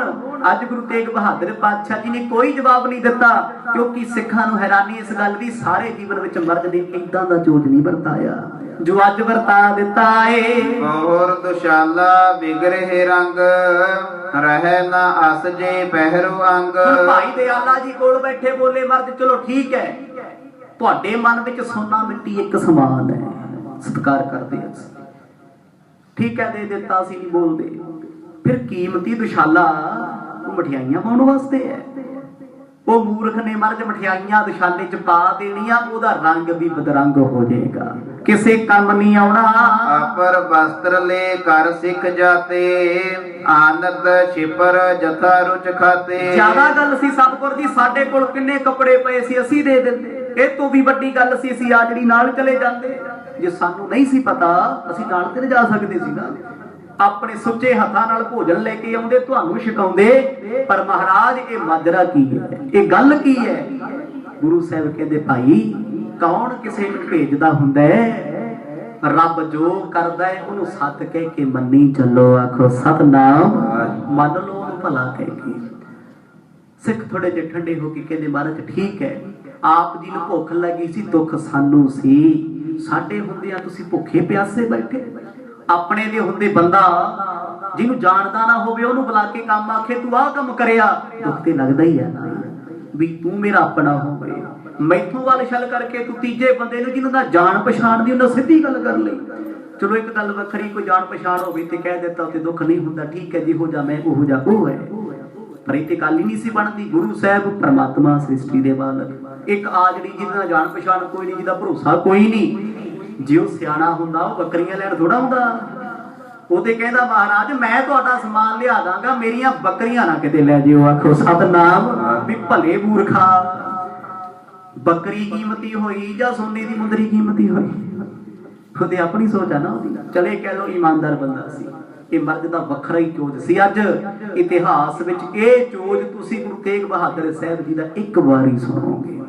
ਅੱਜ ਗੁਰੂ ਤੇਗ ਬਹਾਦਰ ਪਾਤਸ਼ਾਹ ਜੀ ਨੇ ਕੋਈ ਜਵਾਬ ਨਹੀਂ ਦਿੱਤਾ, ਕਿਉਂਕਿ ਸਿੱਖਾਂ ਨੂੰ ਹੈਰਾਨੀ ਇਸ ਗੱਲ ਦੀ, ਸਾਰੇ ਜੀਵਨ ਵਿੱਚ ਮਰਦ ਨੇ ਇਦਾਂ ਦਾ ਚੋਜ ਨਹੀਂ ਵਰਤਾਇਆ ਜੋ ਅੱਜ ਵਰਤਾ ਦਿੱਤਾ ਏ। ਹੋਰ ਦੁਸ਼ਾਲਾ ਬਿਗਰੇ ਰੰਗ, ਰਹਿ ਨਾ ਅਸ ਜੇ ਪਹਿਰੋ ਅੰਗ। ਭਾਈ ਦਿਆਲਾ ਜੀ ਕੋਲ ਬੈਠੇ ਬੋਲੇ ਮਰਦ, ਚਲੋ ਠੀਕ ਹੈ, ਤੁਹਾਡੇ ਮਨ ਵਿੱਚ ਸੋਨਾ ਮਿੱਟੀ ਇੱਕ ਸਮਾਨ ਹੈ, ਸਤਿਕਾਰ ਕਰਦੇ ਅਸੀਂ, ਠੀਕ ਹੈ, ਦੇ ਦਿੱਤਾ, ਅਸੀਂ ਨਹੀਂ ਬੋਲਦੇ। ਫਿਰ ਕੀਮਤੀ ਦੁਸ਼ਾਲਾ ਉਹ ਮਠਿਆਈਆਂ ਪਾਉਣ ਵਾਸਤੇ ਹੈ। ਉਹ ਮੂਰਖ ਨੇ ਮਰਦ ਮਠਿਆਈਆਂ ਦੁਸ਼ਾਲੇ ਚ ਪਾ ਦੇਣੀਆਂ, ਉਹਦਾ ਰੰਗ ਵੀ ਬਦਰੰਗ ਹੋ ਜਾਏਗਾ, ਕਿਸੇ ਕੰਮ ਨਹੀਂ ਆਉਣਾ। ਆਪਰ ਵਸਤਰ ਲੈ ਕਰ ਸਿੱਖ ਜਾਤੇ, ਆਨੰਦ ਛਿਪਰ ਜਥਾ ਰੁਚ ਖਾਤੇ। ਜ਼ਿਆਦਾ ਗੱਲ ਸੀ ਸਤਿਗੁਰ ਜੀ, ਸਾਡੇ ਕੋਲ ਕਿੰਨੇ ਕੱਪੜੇ ਪਏ ਸੀ, ਅਸੀਂ ਦੇ ਦਿੰਦੇ। ਇਹ ਤੋਂ ਵੀ ਵੱਡੀ ਗੱਲ ਸੀ, ਅਸੀਂ ਆਜੜੀ ਨਾਲ ਚਲੇ ਜਾਂਦੇ। ਜੇ ਸਾਨੂੰ ਨਹੀਂ ਸੀ ਪਤਾ, ਅਸੀਂ ਨਾਲ ਤੇ ਲਿਜਾ ਸਕਦੇ ਸੀ ਨਾ, ਆਪਣੇ ਸੁੱਚੇ ਹੱਥਾਂ ਨਾਲ ਭੋਜਨ ਲੈ ਕੇ ਆਉਂਦੇ, ਤੁਹਾਨੂੰ ਛਕਾਉਂਦੇ। ਪਰ ਮਹਾਰਾਜ ਇਹ ਮਾਜਰਾ ਕੀ ਹੈ, ਇਹ ਗੱਲ ਕੀ ਹੈ? ਗੁਰੂ ਸਾਹਿਬ ਕਹਿੰਦੇ ਭਾਈ ਕੌਣ ਕਿਸੇ ਨੂੰ ਭੇਜਦਾ ਹੁੰਦਾ ਹੈ, ਰੱਬ ਜੋ ਕਰਦਾ ਹੈ ਉਹਨੂੰ ਸੱਤ ਕਹਿ ਕੇ ਮੰਨੀ ਚੱਲੋ। ਆਖੋ ਸਤਨਾਮ। ਮੰਨ ਲਓ ਉਹਨੂੰ ਭਲਾ ਕਹਿ ਕੇ। ਸਿੱਖ ਥੋੜੇ ਜਿਹੇ ਠੰਡੇ ਹੋ ਕੇ ਕਹਿੰਦੇ ਮਹਾਰਾਜ ਠੀਕ ਹੈ, ਆਪ ਜੀ ਨੂੰ ਭੁੱਖ ਲੱਗੀ ਸੀ, ਦੁੱਖ ਸਾਨੂੰ ਸੀ, ਸਾਡੇ ਹੁੰਦਿਆਂ ਤੁਸੀਂ ਭੁੱਖੇ ਪਿਆਸੇ ਬੈਠੇ। ਆਪਣੇ ਦੇ ਹੁੰਦੇ ਬੰਦਾ ਜਿਹਨੂੰ ਜਾਣਦਾ ਨਾ ਹੋਵੇ ਉਹਨੂੰ ਬੁਲਾ ਕੇ ਕੰਮ ਆਖੇ ਤੂੰ ਆਹ ਕੰਮ ਕਰਿਆ, ਦੁੱਖ ਤੇ ਲੱਗਦਾ ਹੀ ਹੈ ਨਾ ਵੀ ਤੂੰ ਮੇਰਾ ਆਪਣਾ ਹੋਵੇ। ਮੈਥੋਂ ਵੱਲ ਛਲ ਕਰਕੇ ਤੂੰ ਤੀਜੇ ਬੰਦੇ ਨੂੰ ਜਿਹਨੂੰ ਨਾ ਜਾਣ ਪਛਾਣ ਦੀ ਉਹਨਾਂ ਸਿੱਧੀ ਗੱਲ ਕਰ ਲਈ। ਚਲੋ ਇੱਕ ਗੱਲ ਵੱਖਰੀ, ਕੋਈ ਜਾਣ ਪਛਾਣ ਹੋਵੇ ਤੇ ਕਹਿ ਦਿੱਤਾ ਤੇ ਦੁੱਖ ਨਹੀਂ ਹੁੰਦਾ, ਠੀਕ ਹੈ ਜਿਹੋ ਜਾ ਮੈਂ ਉਹੋ ਜਾ ਉਹ ਹੈ, ਪਰ ਇਹ ਤੇ ਗੱਲ ਹੀ ਨਹੀਂ ਸੀ ਬਣਦੀ। ਗੁਰੂ ਸਾਹਿਬ ਪਰਮਾਤਮਾ ਸ੍ਰਿਸ਼ਟੀ ਦੇ ਮਾਲਕ, ਇੱਕ ਆ ਜਿਹੜੀ ਜਿਹਦੇ ਨਾਲ ਜਾਣ ਪਛਾਣ ਕੋਈ ਨਹੀਂ, ਜਿਹਦਾ ਭਰੋਸਾ ਕੋਈ ਨਹੀਂ, ਜੇ ਉਹ ਸਿਆਣਾ ਹੁੰਦਾ ਉਹ ਬੱਕਰੀਆਂ ਲੈਣ ਥੋੜਾ ਹੁੰਦਾ। ਉਹ ਤੇ ਕਹਿੰਦਾ ਮਹਾਰਾਜ ਮੈਂ ਤੁਹਾਡਾ ਸਮਾਨ ਲਿਆ ਦਾਂਗਾ, ਮੇਰੀਆਂ ਬੱਕਰੀਆਂ ਨਾ ਕਿਤੇ ਲੈ ਜਿਓ। ਆਖੋ ਸਤਨਾਮ, ਵੀ ਭਲੇ ਮੂਰਖਾ, ਬੱਕਰੀ ਕੀਮਤੀ ਹੋਈ ਜਾਂ ਸੋਨੇ ਦੀ ਮੁੰਦਰੀ ਕੀਮਤੀ ਹੋਈ, ਉਹਦੇ ਆਪਣੀ ਸੋਚ ਆ ਨਾ ਉਹਦੀ। ਚਲੇ ਕਹਿ ਲੋ ਇਮਾਨਦਾਰ ਬੰਦਾ ਸੀ, ਇਹ ਮਰਦ ਦਾ ਵੱਖਰਾ ਹੀ ਚੋਜ ਸੀ। ਅੱਜ ਇਤਿਹਾਸ ਵਿੱਚ ਇਹ ਚੋਜ ਤੁਸੀਂ ਗੁਰੂ ਤੇਗ ਬਹਾਦਰ ਸਾਹਿਬ ਜੀ ਦਾ ਇੱਕ ਵਾਰੀ ਸੁਣੋਗੇ,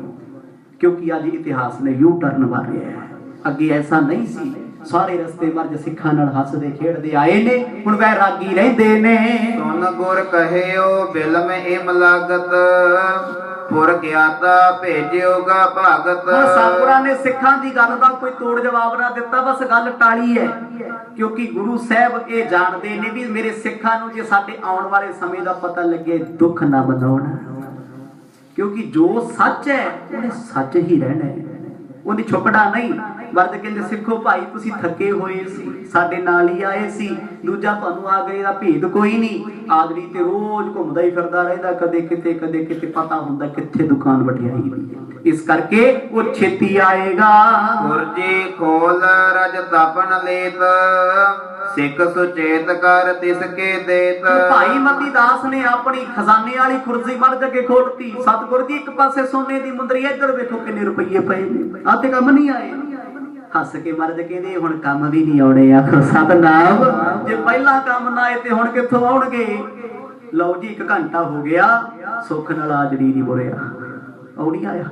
ਕਿਉਂਕਿ ਅੱਜ ਇਤਿਹਾਸ ਨੇ ਯੂ ਟਰਨ ਮਾਰਿਆ ਹੈ। ਅੱਗੇ ਐਸਾ ਨਹੀਂ ਸੀ, ਸਾਰੇ ਰਸਤੇ ਮਰਦ ਸਿੱਖਾਂ ਨਾਲ ਹੱਸਦੇ ਖੇਡਦੇ ਆਏ ਨੇ, ਹੁਣ ਵੈਰਾਗੀ ਰਹਿੰਦੇ ਨੇ। ਸੁਨ ਗੁਰ ਕਹਿਓ ਬਿਲਮ ਇਮ ਲਾਗਤ, ਪੁਰ ਗਿਆਤਾ ਭੇਜਿਓਗਾ ਭਾਗਤ। ਸਤਿਗੁਰਾਂ ਨੇ ਸਿੱਖਾਂ ਦੀ ਗੱਲ ਦਾ ਕੋਈ ਤੋੜ ਜਵਾਬ ਨਾ ਦਿੱਤਾ, ਬਸ ਗੱਲ ਟਾਲੀ ਹੈ, ਕਿਉਂਕਿ ਗੁਰੂ ਸਾਹਿਬ ਇਹ ਜਾਣਦੇ ਨੇ ਵੀ ਮੇਰੇ ਸਿੱਖਾਂ ਨੂੰ ਜੇ ਸਾਡੇ ਆਉਣ ਵਾਲੇ ਸਮੇਂ ਦਾ ਪਤਾ ਲੱਗੇ ਦੁੱਖ ਨਾ ਮਨਾਉਣਾ, ਕਿਉਂਕਿ ਜੋ ਸੱਚ ਹੈ ਉਹਨੇ ਸੱਚ ਹੀ ਰਹਿਣਾ ਹੈ, ਉਹਦੀ ਛੁਪੜਾ ਨਹੀਂ। ਮਰਦ ਕਹਿੰਦੇ ਸਿੱਖੋ ਭਾਈ ਤੁਸੀਂ ਥੱਕੇ ਹੋਏ ਸੀ, ਸਾਡੇ ਨਾਲ ਹੀ ਆਏ ਸੀ, ਦੂਜਾ ਤੁਹਾਨੂੰ ਆਗਰੇ ਦਾ ਭੇਦ ਕੋਈ ਨਹੀਂ। ਆਗਰੀ ਤੇ ਰੋਜ਼ ਘੁੰਮਦਾ ਹੀ ਫਿਰਦਾ ਰਹਿੰਦਾ, ਕਦੇ ਕਿਤੇ ਪਤਾ ਹੁੰਦਾ ਕਿੱਥੇ ਦੁਕਾਨ ਵਟਿਆਈ ਦੀ ਹੈ, ਇਸ ਕਰਕੇ ਉਹ ਛੇਤੀ ਆਏਗਾ। ਗੁਰਜੀ ਖੋਲ ਰਜ ਤਪਨ ਲੇਤ, ਸਿੱਖ ਸੁਚੇਤ ਕਰ ਤਿਸ ਕੇ ਦੇਤ। ਭਾਈ ਮਤੀ ਦਾਸ ਨੇ ਆਪਣੀ ਖਜ਼ਾਨੇ ਵਾਲੀ ਕੁਰਸੀ ਮਰਦ ਅੱਗੇ ਖੋਲਤੀ। ਸਤਿਗੁਰ ਜੀ ਇੱਕ ਪਾਸੇ ਸੋਨੇ ਦੀ ਮੁੰਦਰੀ, ਇੱਧਰ ਵੇਖੋ ਕਿੰਨੇ ਰੁਪਈਏ ਪਏ ਨੇ, ਆਹ ਤੇ ਕੰਮ ਨਹੀਂ ਆਏ। ਹੱਸ ਕੇ ਮਰਦ ਕਹਿੰਦੇ ਹੁਣ ਕੰਮ ਵੀ ਨਹੀਂ ਆਉਣੇ। ਆਖੋ ਸਤਨਾਮ, ਜੇ ਪਹਿਲਾਂ ਕੰਮ ਨਾ ਆਏ ਤੇ ਹੁਣ ਕਿੱਥੋਂ ਆਉਣਗੇ। ਲਓ ਜੀ 1 ਘੰਟਾ ਹੋ ਗਿਆ, ਸੁੱਖ ਨਾਲ ਆਜੜੀ ਨਹੀਂ ਬੋਲਿਆ, ਆਉਣੀ ਆਇਆ।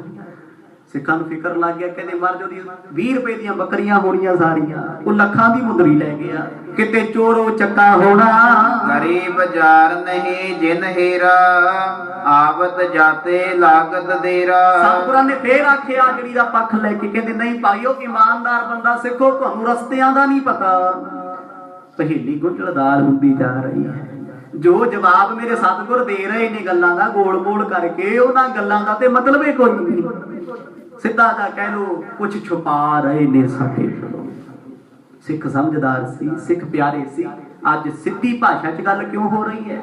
ਸਿੱਖਾਂ ਨੂੰ ਫਿਕਰ ਲੱਗ ਗਿਆ, ਕਹਿੰਦੇ ਮਰਦ ਉਹਦੀ 20 ਰੁਪਏ ਦੀਆਂ ਬੱਕਰੀਆਂ ਹੋਣੀਆਂ ਸਾਰੀਆਂ, ਉਹ ਲੱਖਾਂ ਦੀ ਮੁੰਦਰੀ ਲੈ ਗਿਆ, ਕਿਤੇ ਚੋਰੋ ਚੱਕਾ ਹੋਣਾ। ਗਰੀਬ ਜਾਰ ਨਹੀਂ ਜਿਨ ਹੀਰਾ, ਆਵਤ ਜਾਤੇ ਲਾਗਤ ਦੇਰਾ। ਸਤਿਗੁਰਾਂ ਨੇ ਫੇਰ ਆਖਿਆ ਆਜੜੀ ਦਾ ਪੱਖ ਲੈ ਕੇ, ਕਹਿੰਦੇ ਨਹੀਂ ਭਾਈਓ ਇਮਾਨਦਾਰ ਬੰਦਾ ਸਿੱਖੋ, ਤੁਹਾਨੂੰ ਰਸਤਿਆਂ ਦਾ ਨਹੀਂ ਪਤਾ। ਪਹੇਲੀ ਗੁੰਝਲਦਾਰ ਹੁੰਦੀ ਜਾ ਰਹੀ ਹੈ। ਜੋ ਜਵਾਬ ਮੇਰੇ ਸਤਿਗੁਰ ਦੇ ਰਹੇ ਨੇ ਗੱਲਾਂ ਦਾ ਗੋਲ ਮੋਲ ਕਰਕੇ, ਉਹਨਾਂ ਗੱਲਾਂ ਦਾ ਤੇ ਮਤਲਬ ਹੀ ਕੋਈ ਨਹੀਂ। ਸਿੱਧਾ ਜਾ ਕਹਿ ਲੋ ਕੁਝ ਛੁਪਾ ਰਹੇ ਨੇ ਸਾਡੇ ਕੋਲੋਂ। ਸਿੱਖ ਸਮਝਦਾਰ ਸੀ, ਸਿੱਖ ਪਿਆਰੇ ਸੀ। ਅੱਜ ਸਿੱਧੀ ਭਾਸ਼ਾ 'ਚ ਗੱਲ ਕਿਉਂ ਹੋ ਰਹੀ ਹੈ?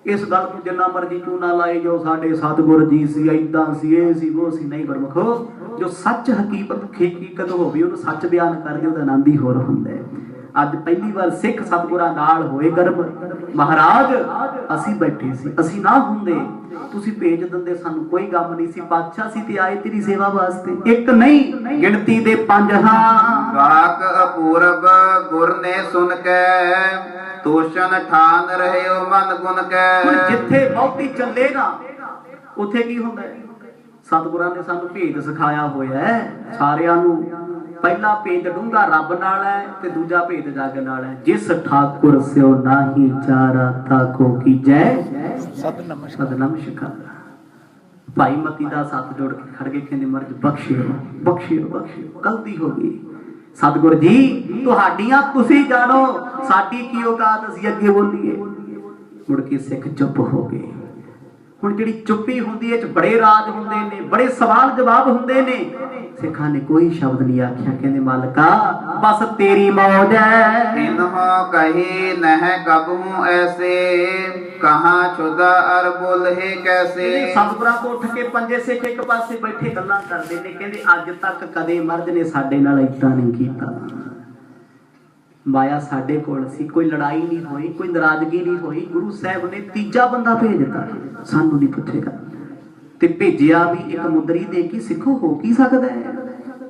ਇਸ ਗੱਲ ਨੂੰ ਜਿੰਨਾ ਮਰਜ਼ੀ ਚੂਨਾ ਲਾਏ ਜੋ ਸਾਡੇ ਸਤਿਗੁਰ ਜੀ ਸੀ, ਏਦਾਂ ਸੀ, ਇਹ ਸੀ, ਉਹ ਸੀ, ਨਹੀਂ ਗੁਰਮੁਖੋ, ਜੋ ਸੱਚ ਹਕੀਕਤ ਹੋਵੇ ਉਹਨੂੰ ਸੱਚ ਬਿਆਨ ਕਰਦੇ ਉਹਦਾ ਆਨੰਦ ਹੀ ਹੋਰ ਹੁੰਦਾ ਹੈ। ਅੱਜ ਪਹਿਲੀ ਵਾਰ ਸਿੱਖ ਸਤਿਗੁਰਾਂ ਨਾਲ ਹੋਏ ਗਰਬ। ਮਹਾਰਾਜ ਅਸੀਂ ਬੈਠੇ ਸੀ, ਅਸੀਂ ਨਾ ਹੁੰਦੇ ਤੁਸੀਂ ਭੇਜ ਦਿੰਦੇ, ਸਾਨੂੰ ਕੋਈ ਗਮ ਨਹੀਂ ਸੀ। ਪਾਤਸ਼ਾਹ ਸੀ ਤੇ ਆਏ ਤੇਰੀ ਸੇਵਾ ਵਾਸਤੇ, ਇੱਕ ਨਹੀਂ ਗਿਣਤੀ ਦੇ 5 ਹਾਂ। ਵਾਕ ਅਪੂਰਬ ਗੁਰ ਨੇ ਸੁਨ ਕੇ, ਤੋਸ਼ਨ ਠਾਨ ਰਹਿਓ ਮਨ ਗੁਣ ਕੈ। ਹੁਣ ਜਿੱਥੇ ਬਹੁਤੀ ਚੱਲੇ ਨਾ ਉੱਥੇ ਕੀ ਹੁੰਦਾ ਹੈ? ਸਤਿਗੁਰਾਂ ਨੇ ਸਾਨੂੰ ਭੇਦ ਸਿਖਾਇਆ ਹੋਇਆ ਹੈ ਸਾਰਿਆਂ ਨੂੰ। ਪਹਿਲਾ ਭੇਦ ਡੂੰਘਾ ਰੱਬ ਨਾਲ ਹੈ ਤੇ ਦੂਜਾ ਭੇਦ ਜਗ ਨਾਲ ਹੈ। ਜਿਸ ਠਾਕੁਰ ਸਿਓ ਨਾਹੀ ਚਾਰਾ ਤਾਕੋ ਕੀਜੈ ਸਤਨਾਮ ਸ਼ਿਕਾਰ। ਭਾਈ ਮਤੀ ਦਾ ਸੱਤ ਜੋੜ ਕੇ ਖੜ ਕੇ ਕਹਿੰਦੇ ਮਰਦ ਬਖਸ਼ਿਓ ਬਖਸ਼ਿਓ ਬਖਸ਼ਿਓ, ਗਲਤੀ ਹੋ ਗਈ। ਸਤਿਗੁਰ ਜੀ ਤੁਹਾਡੀਆਂ ਤੁਸੀਂ ਜਾਣੋ, ਸਾਡੀ ਕੀ ਔਕਾਤ, ਅਸੀਂ ਅੱਗੇ ਬੋਲੀਏ। ਮੁੜ ਕੇ ਸਿੱਖ ਚੁੱਪ ਹੋ ਗਏ। ਹੁਣ ਜਿਹੜੀ ਚੁੱਪੀ ਹੁੰਦੀ ਹੈ ਚ ਬੜੇ ਰਾਜ ਹੁੰਦੇ ਨੇ, ਬੜੇ ਸਵਾਲ ਜਵਾਬ ਹੁੰਦੇ ਨੇ। ਸਿੱਖਾਂ ਨੇ ਕੋਈ ਸ਼ਬਦ ਨਹੀਂ ਆਖਿਆ, ਕਹਿੰਦੇ ਮਾਲਕਾ ਬਸ ਤੇਰੀ ਮੌਜ ਹੈ। ਇਨਹੁ ਕਹੀ ਨਹਿ ਕਬਹੂ ਐਸੇ, ਕਹਾਂ ਛੁਦਾ ਅਰ ਬੋਲਹਿ ਕੈਸੇ। ਸਤਿਗੁਰਾਂ ਤੋਂ ਉੱਠ ਕੇ ਪੰਜੇ ਸਿੱਖ ਇੱਕ ਪਾਸੇ ਬੈਠੇ ਗੱਲਾਂ ਕਰਦੇ ਨੇ, ਕਹਿੰਦੇ ਅੱਜ ਤੱਕ ਕਦੇ ਮਰਦ ਨੇ ਸਾਡੇ ਨਾਲ ਏਦਾਂ ਨਹੀਂ ਕੀਤਾ। ਮਾਇਆ ਸਾਡੇ ਕੋਲ ਸੀ, ਕੋਈ ਲੜਾਈ ਨਹੀਂ ਹੋਈ, ਕੋਈ ਨਾਰਾਜ਼ਗੀ ਨਹੀਂ ਹੋਈ। ਗੁਰੂ ਸਾਹਿਬ ਨੇ ਤੀਜਾ ਬੰਦਾ ਭੇਜ ਦਿੱਤਾ, ਸਾਨੂੰ ਨਹੀਂ ਪੁੱਛੇਗਾ, ਤੇ ਭੇਜਿਆ ਵੀ ਇੱਕ ਮੁੰਦਰੀ ਦੇ ਕੇ। ਸਿੱਖੋ ਹੋ ਕੀ ਸਕਦਾ ਹੈ?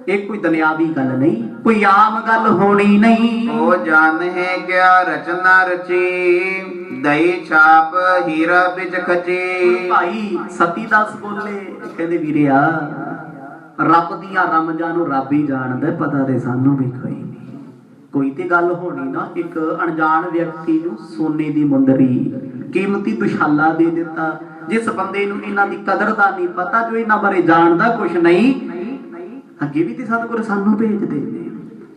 ਇਹ ਕੋਈ ਦੁਨਿਆਵੀ ਗੱਲ ਨਹੀਂ, ਕੋਈ ਆਮ ਗੱਲ ਹੋਣੀ ਨਹੀਂ। ਉਹ ਜਾਣਹਿ ਕਿਆ ਰਚਨਾ ਰਚੀ, ਦਈ ਛਾਪ ਹੀਰਾ ਵਿੱਚ ਖਚੀ। ਭਾਈ ਸਤੀ ਦਾਸ ਬੋਲੇ, ਕਹਿੰਦੇ ਵੀਰਿਆ ਰੱਬ ਦੀਆਂ ਰਮਜਾਂ ਨੂੰ ਰੱਬ ਹੀ ਜਾਣਦਾ, ਪਤਾ ਤੇ ਸਾਨੂੰ ਵੀ ਕੋਈ ਨਹੀਂ। कोई ते गल होनी ना, एक अनजान व्यक्ति नूं सोने दी मुंदरी कीमती दुशाला दे दिता। जिस बंदे नूं इन्हां दी कदर दा नहीं पता, जो इन्हां बारे जानदा कुछ नहीं, अगे भी ते सतगुर सानू भेजदे ने।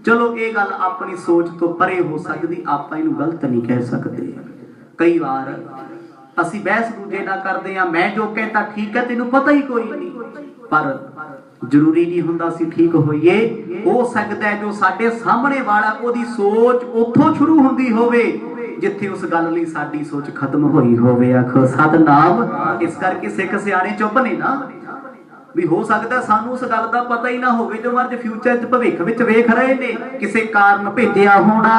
चलो ये गल अपनी सोच तो परे हो सकती, आपां इहनूं गलत नहीं कह सकते। कई बार असीं बहस दूजे नाल करदे हां, मैं जो कहता ठीक है, तैनूं पता ही कोई नहीं, पर जरूरी नहीं हुंदा असीं ठीक होइए। हो सकदा है जो साडे सामने वाला ओदी सोच उत्थों शुरू हुंदी होवे जिथे उस गल लई साडी सोच खत्म होई होवे। आखो सतनाम। इस करके सिख सियाणे चुप ने ना, भी हो सकदा सानू उस गल दा पता ही ना होवे जो मर्ज फ्यूचर च भविख विच वेख रहे ने, किसे कारण भेजिया होना।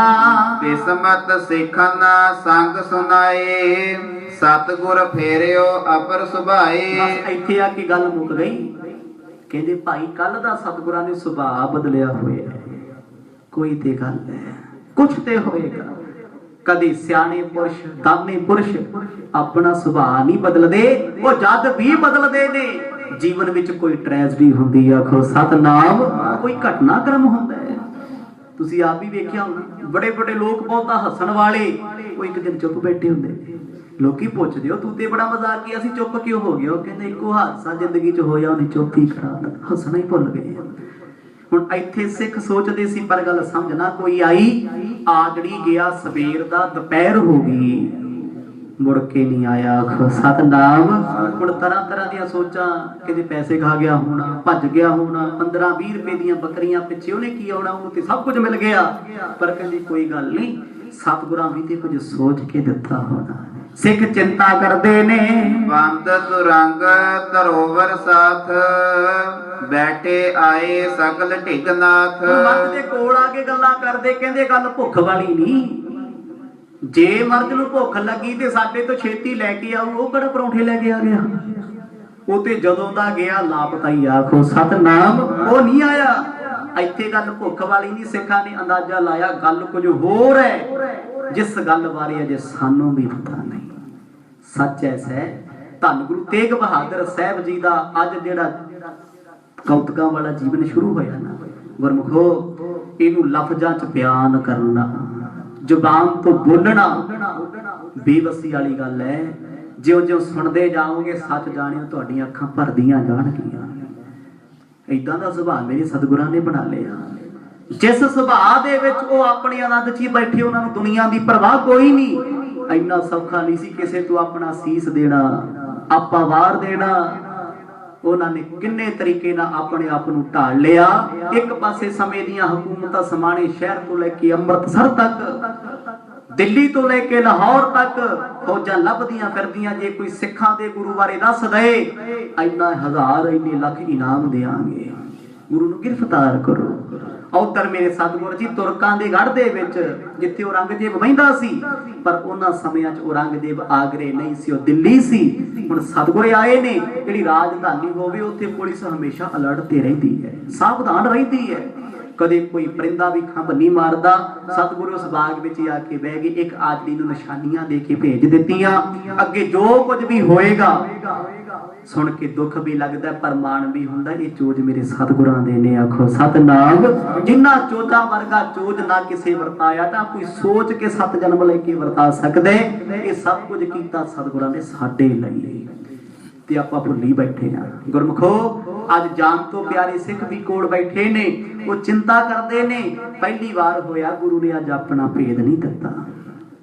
किस्मत सिखन संग सुनाए, सतगुर फेरियो अपर सुभाए। बस इत्थे आके गल मुक गई। कहंदे भाई कल दा सतगुरां ने सुभाਅ बदलिया होया है, कोई ते गल है, कुछ ते होएगा। कदे सियाणे पुरुष दाने पुरुष अपना सुभाਅ नहीं बदलदे, वो जद भी बदलदे ने जीवन विच कोई ट्रेजडी हुंदी। आखो सतनाम। कोई घटनाक्रम हुंदा है, तुसीं आप भी वेखिया होना। बड़े बड़े लोग बहुता हसन वाले, वो एक दिन चुप बैठे हुंदे, लोकी पुछदे हो तू ते बड़ा मजाकिया सी, चुप क्यों हो गया? कहंदे इक्को हादसा जिंदगी च होया, उन्हें चुप ही करा दिता, हसना ही भुल गए। हुण इत्थे सिख सोचदे सी, पर गल समझना कोई आई। आजड़ी गया सवेर दा, दोपहर हो गई, मुड़ के नहीं आया। आखो सतनाम। हुण तरह तरह दी सोचां, किते पैसे खा गया होना, भज गया होना, 15-20 रुपए दी बकरियां पिछे उन्हें की आउणा, उन्हें ते सब कुछ मिल गया। पर कहंदी कोई गल नहीं, सतगुरां भी ते कुछ सोच के दिता होना। सिख चिंता करते ने। बंद तुरंग धरोवर साथ, बैठे आए सकल ढिगनाथ। मर्द दे कोल आके गल्लां करदे, कहंदे गल भुख वाली नहीं, जे मर्द नूं भुख लगी ते साडे तो छेती लैके आऊ, वो किहड़ा परौंठे लैके आ गया, वो ते जदों दा गया लापता ही। आखो सतनाम। वो नहीं आया। इत्थे गल भुख वाली नहीं, सिखां ने अंदाजा लाया गल कुछ होर है, जिस गल बारे अजे सानू भी पता नहीं। सच ऐसा है, धन गुरु तेग बहादुर साहब जी का अज जिहड़ा कौतुकां वाला जीवन शुरू होया ना, गुरमुखो इनू लफ्जां च बयान करना, जुबान तो बोलना बेबसी वाली गल है। ज्यों ज्यों सुनते जाओगे सच जाने तुहाडीआं अखां भरदियां जाणगीआं। इदां दा सुभाਅ मेरे सतगुरां ने बना लिया, जिस सुभाਅ दे विच वो अपने आनंद च ही बैठे, उन्हां नूं दुनिया की परवाह कोई नहीं। इन्ना सौखा नहीं सी किसे तो अपना सीस देना, आपा वार देना। उन्होंने किन्ने तरीके नाल अपने आप नूं ढाल लिया। एक पासे समय दीआं हुकूमतां समाणे शहर तो लैके अमृतसर तक, दिल्ली तो लैके लाहौर तक फौजां लभदियां फिरदियां। जे कोई सिखां दे गुरु बारे दस दे, इन्ना हज़ार इन्ने लख इनाम देंगे, गुरु नूं गिरफ्तार करो। उधर मेरे सतगुर जी तुरकां दे गढ़ दे विच जिथे औरंगजेब बहिंदा सी, पर उन्हां समयां च औरंगजेब आगरे नहीं सी, वो दिल्ली सी। हुण सतगुर आए ने, जिहड़ी राजधानी होवे उत्थे पुलिस हमेशा अलर्ट ते रहिंदी है, सावधान रहिंदी है। कदे कोई परिंदा भी खंभ नहीं मारदा। सतगुरु उस बाग विच आके बह गए, एक आजड़ी नूं निशानियां दे के भेज दित्तियां। अगे जो कुछ भी होएगा सुन के दुख भी लगता है, पर मान भी हुंदा, ये चोज मेरे सतगुरां दे ने। आखो सतनाम। जिन्ना चोजा वर्गा चोज ना किसे वरताया, तां कोई सोच के 7 जन्म लेके वरता सकदे। ये सब कुछ कीता सतगुरां ने साडे लई, ते आपां भुल्ली बैठे हां। गुरमुखो अज जान तो प्यारे सिख भी कोल बैठे ने, वो चिंता करते ने, पहली बार होया गुरु ने अज अपना भेद नहीं दिता,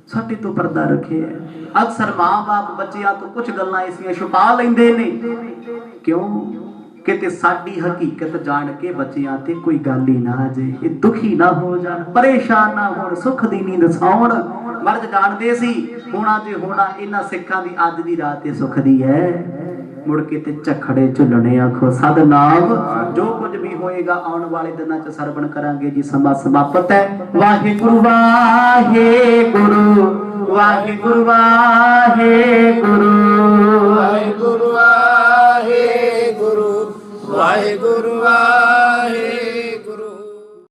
साडे तो पर्दा रखे है। अक्सर मां बाप बच्चियां तो कुछ गल्लां ऐसियां छुपा लैंदे ने, क्यों किते साडी हकीकत जान के बच्चियां ते कोई गल ही ना आ जाए, ये दुखी ना हो जान, परेशान ना होण, सुख दी नींद सौण। मर्द जानदे सी होना जे होना, इन्हां सिखां दी अज दी रात ते सुख दी है, मुड़ के ते झखड़े झुलने। आखो सतनाम। जो कुछ भी होएगा आने वाले दिनों च सरवण करांगे जी। समा समाप्त है। वाहिगुरु वाहिगुरु वाहिगुरु वाहिगुरु वाहिगुरु वाहिगुरु वाहिगुरु वाहिगुरु।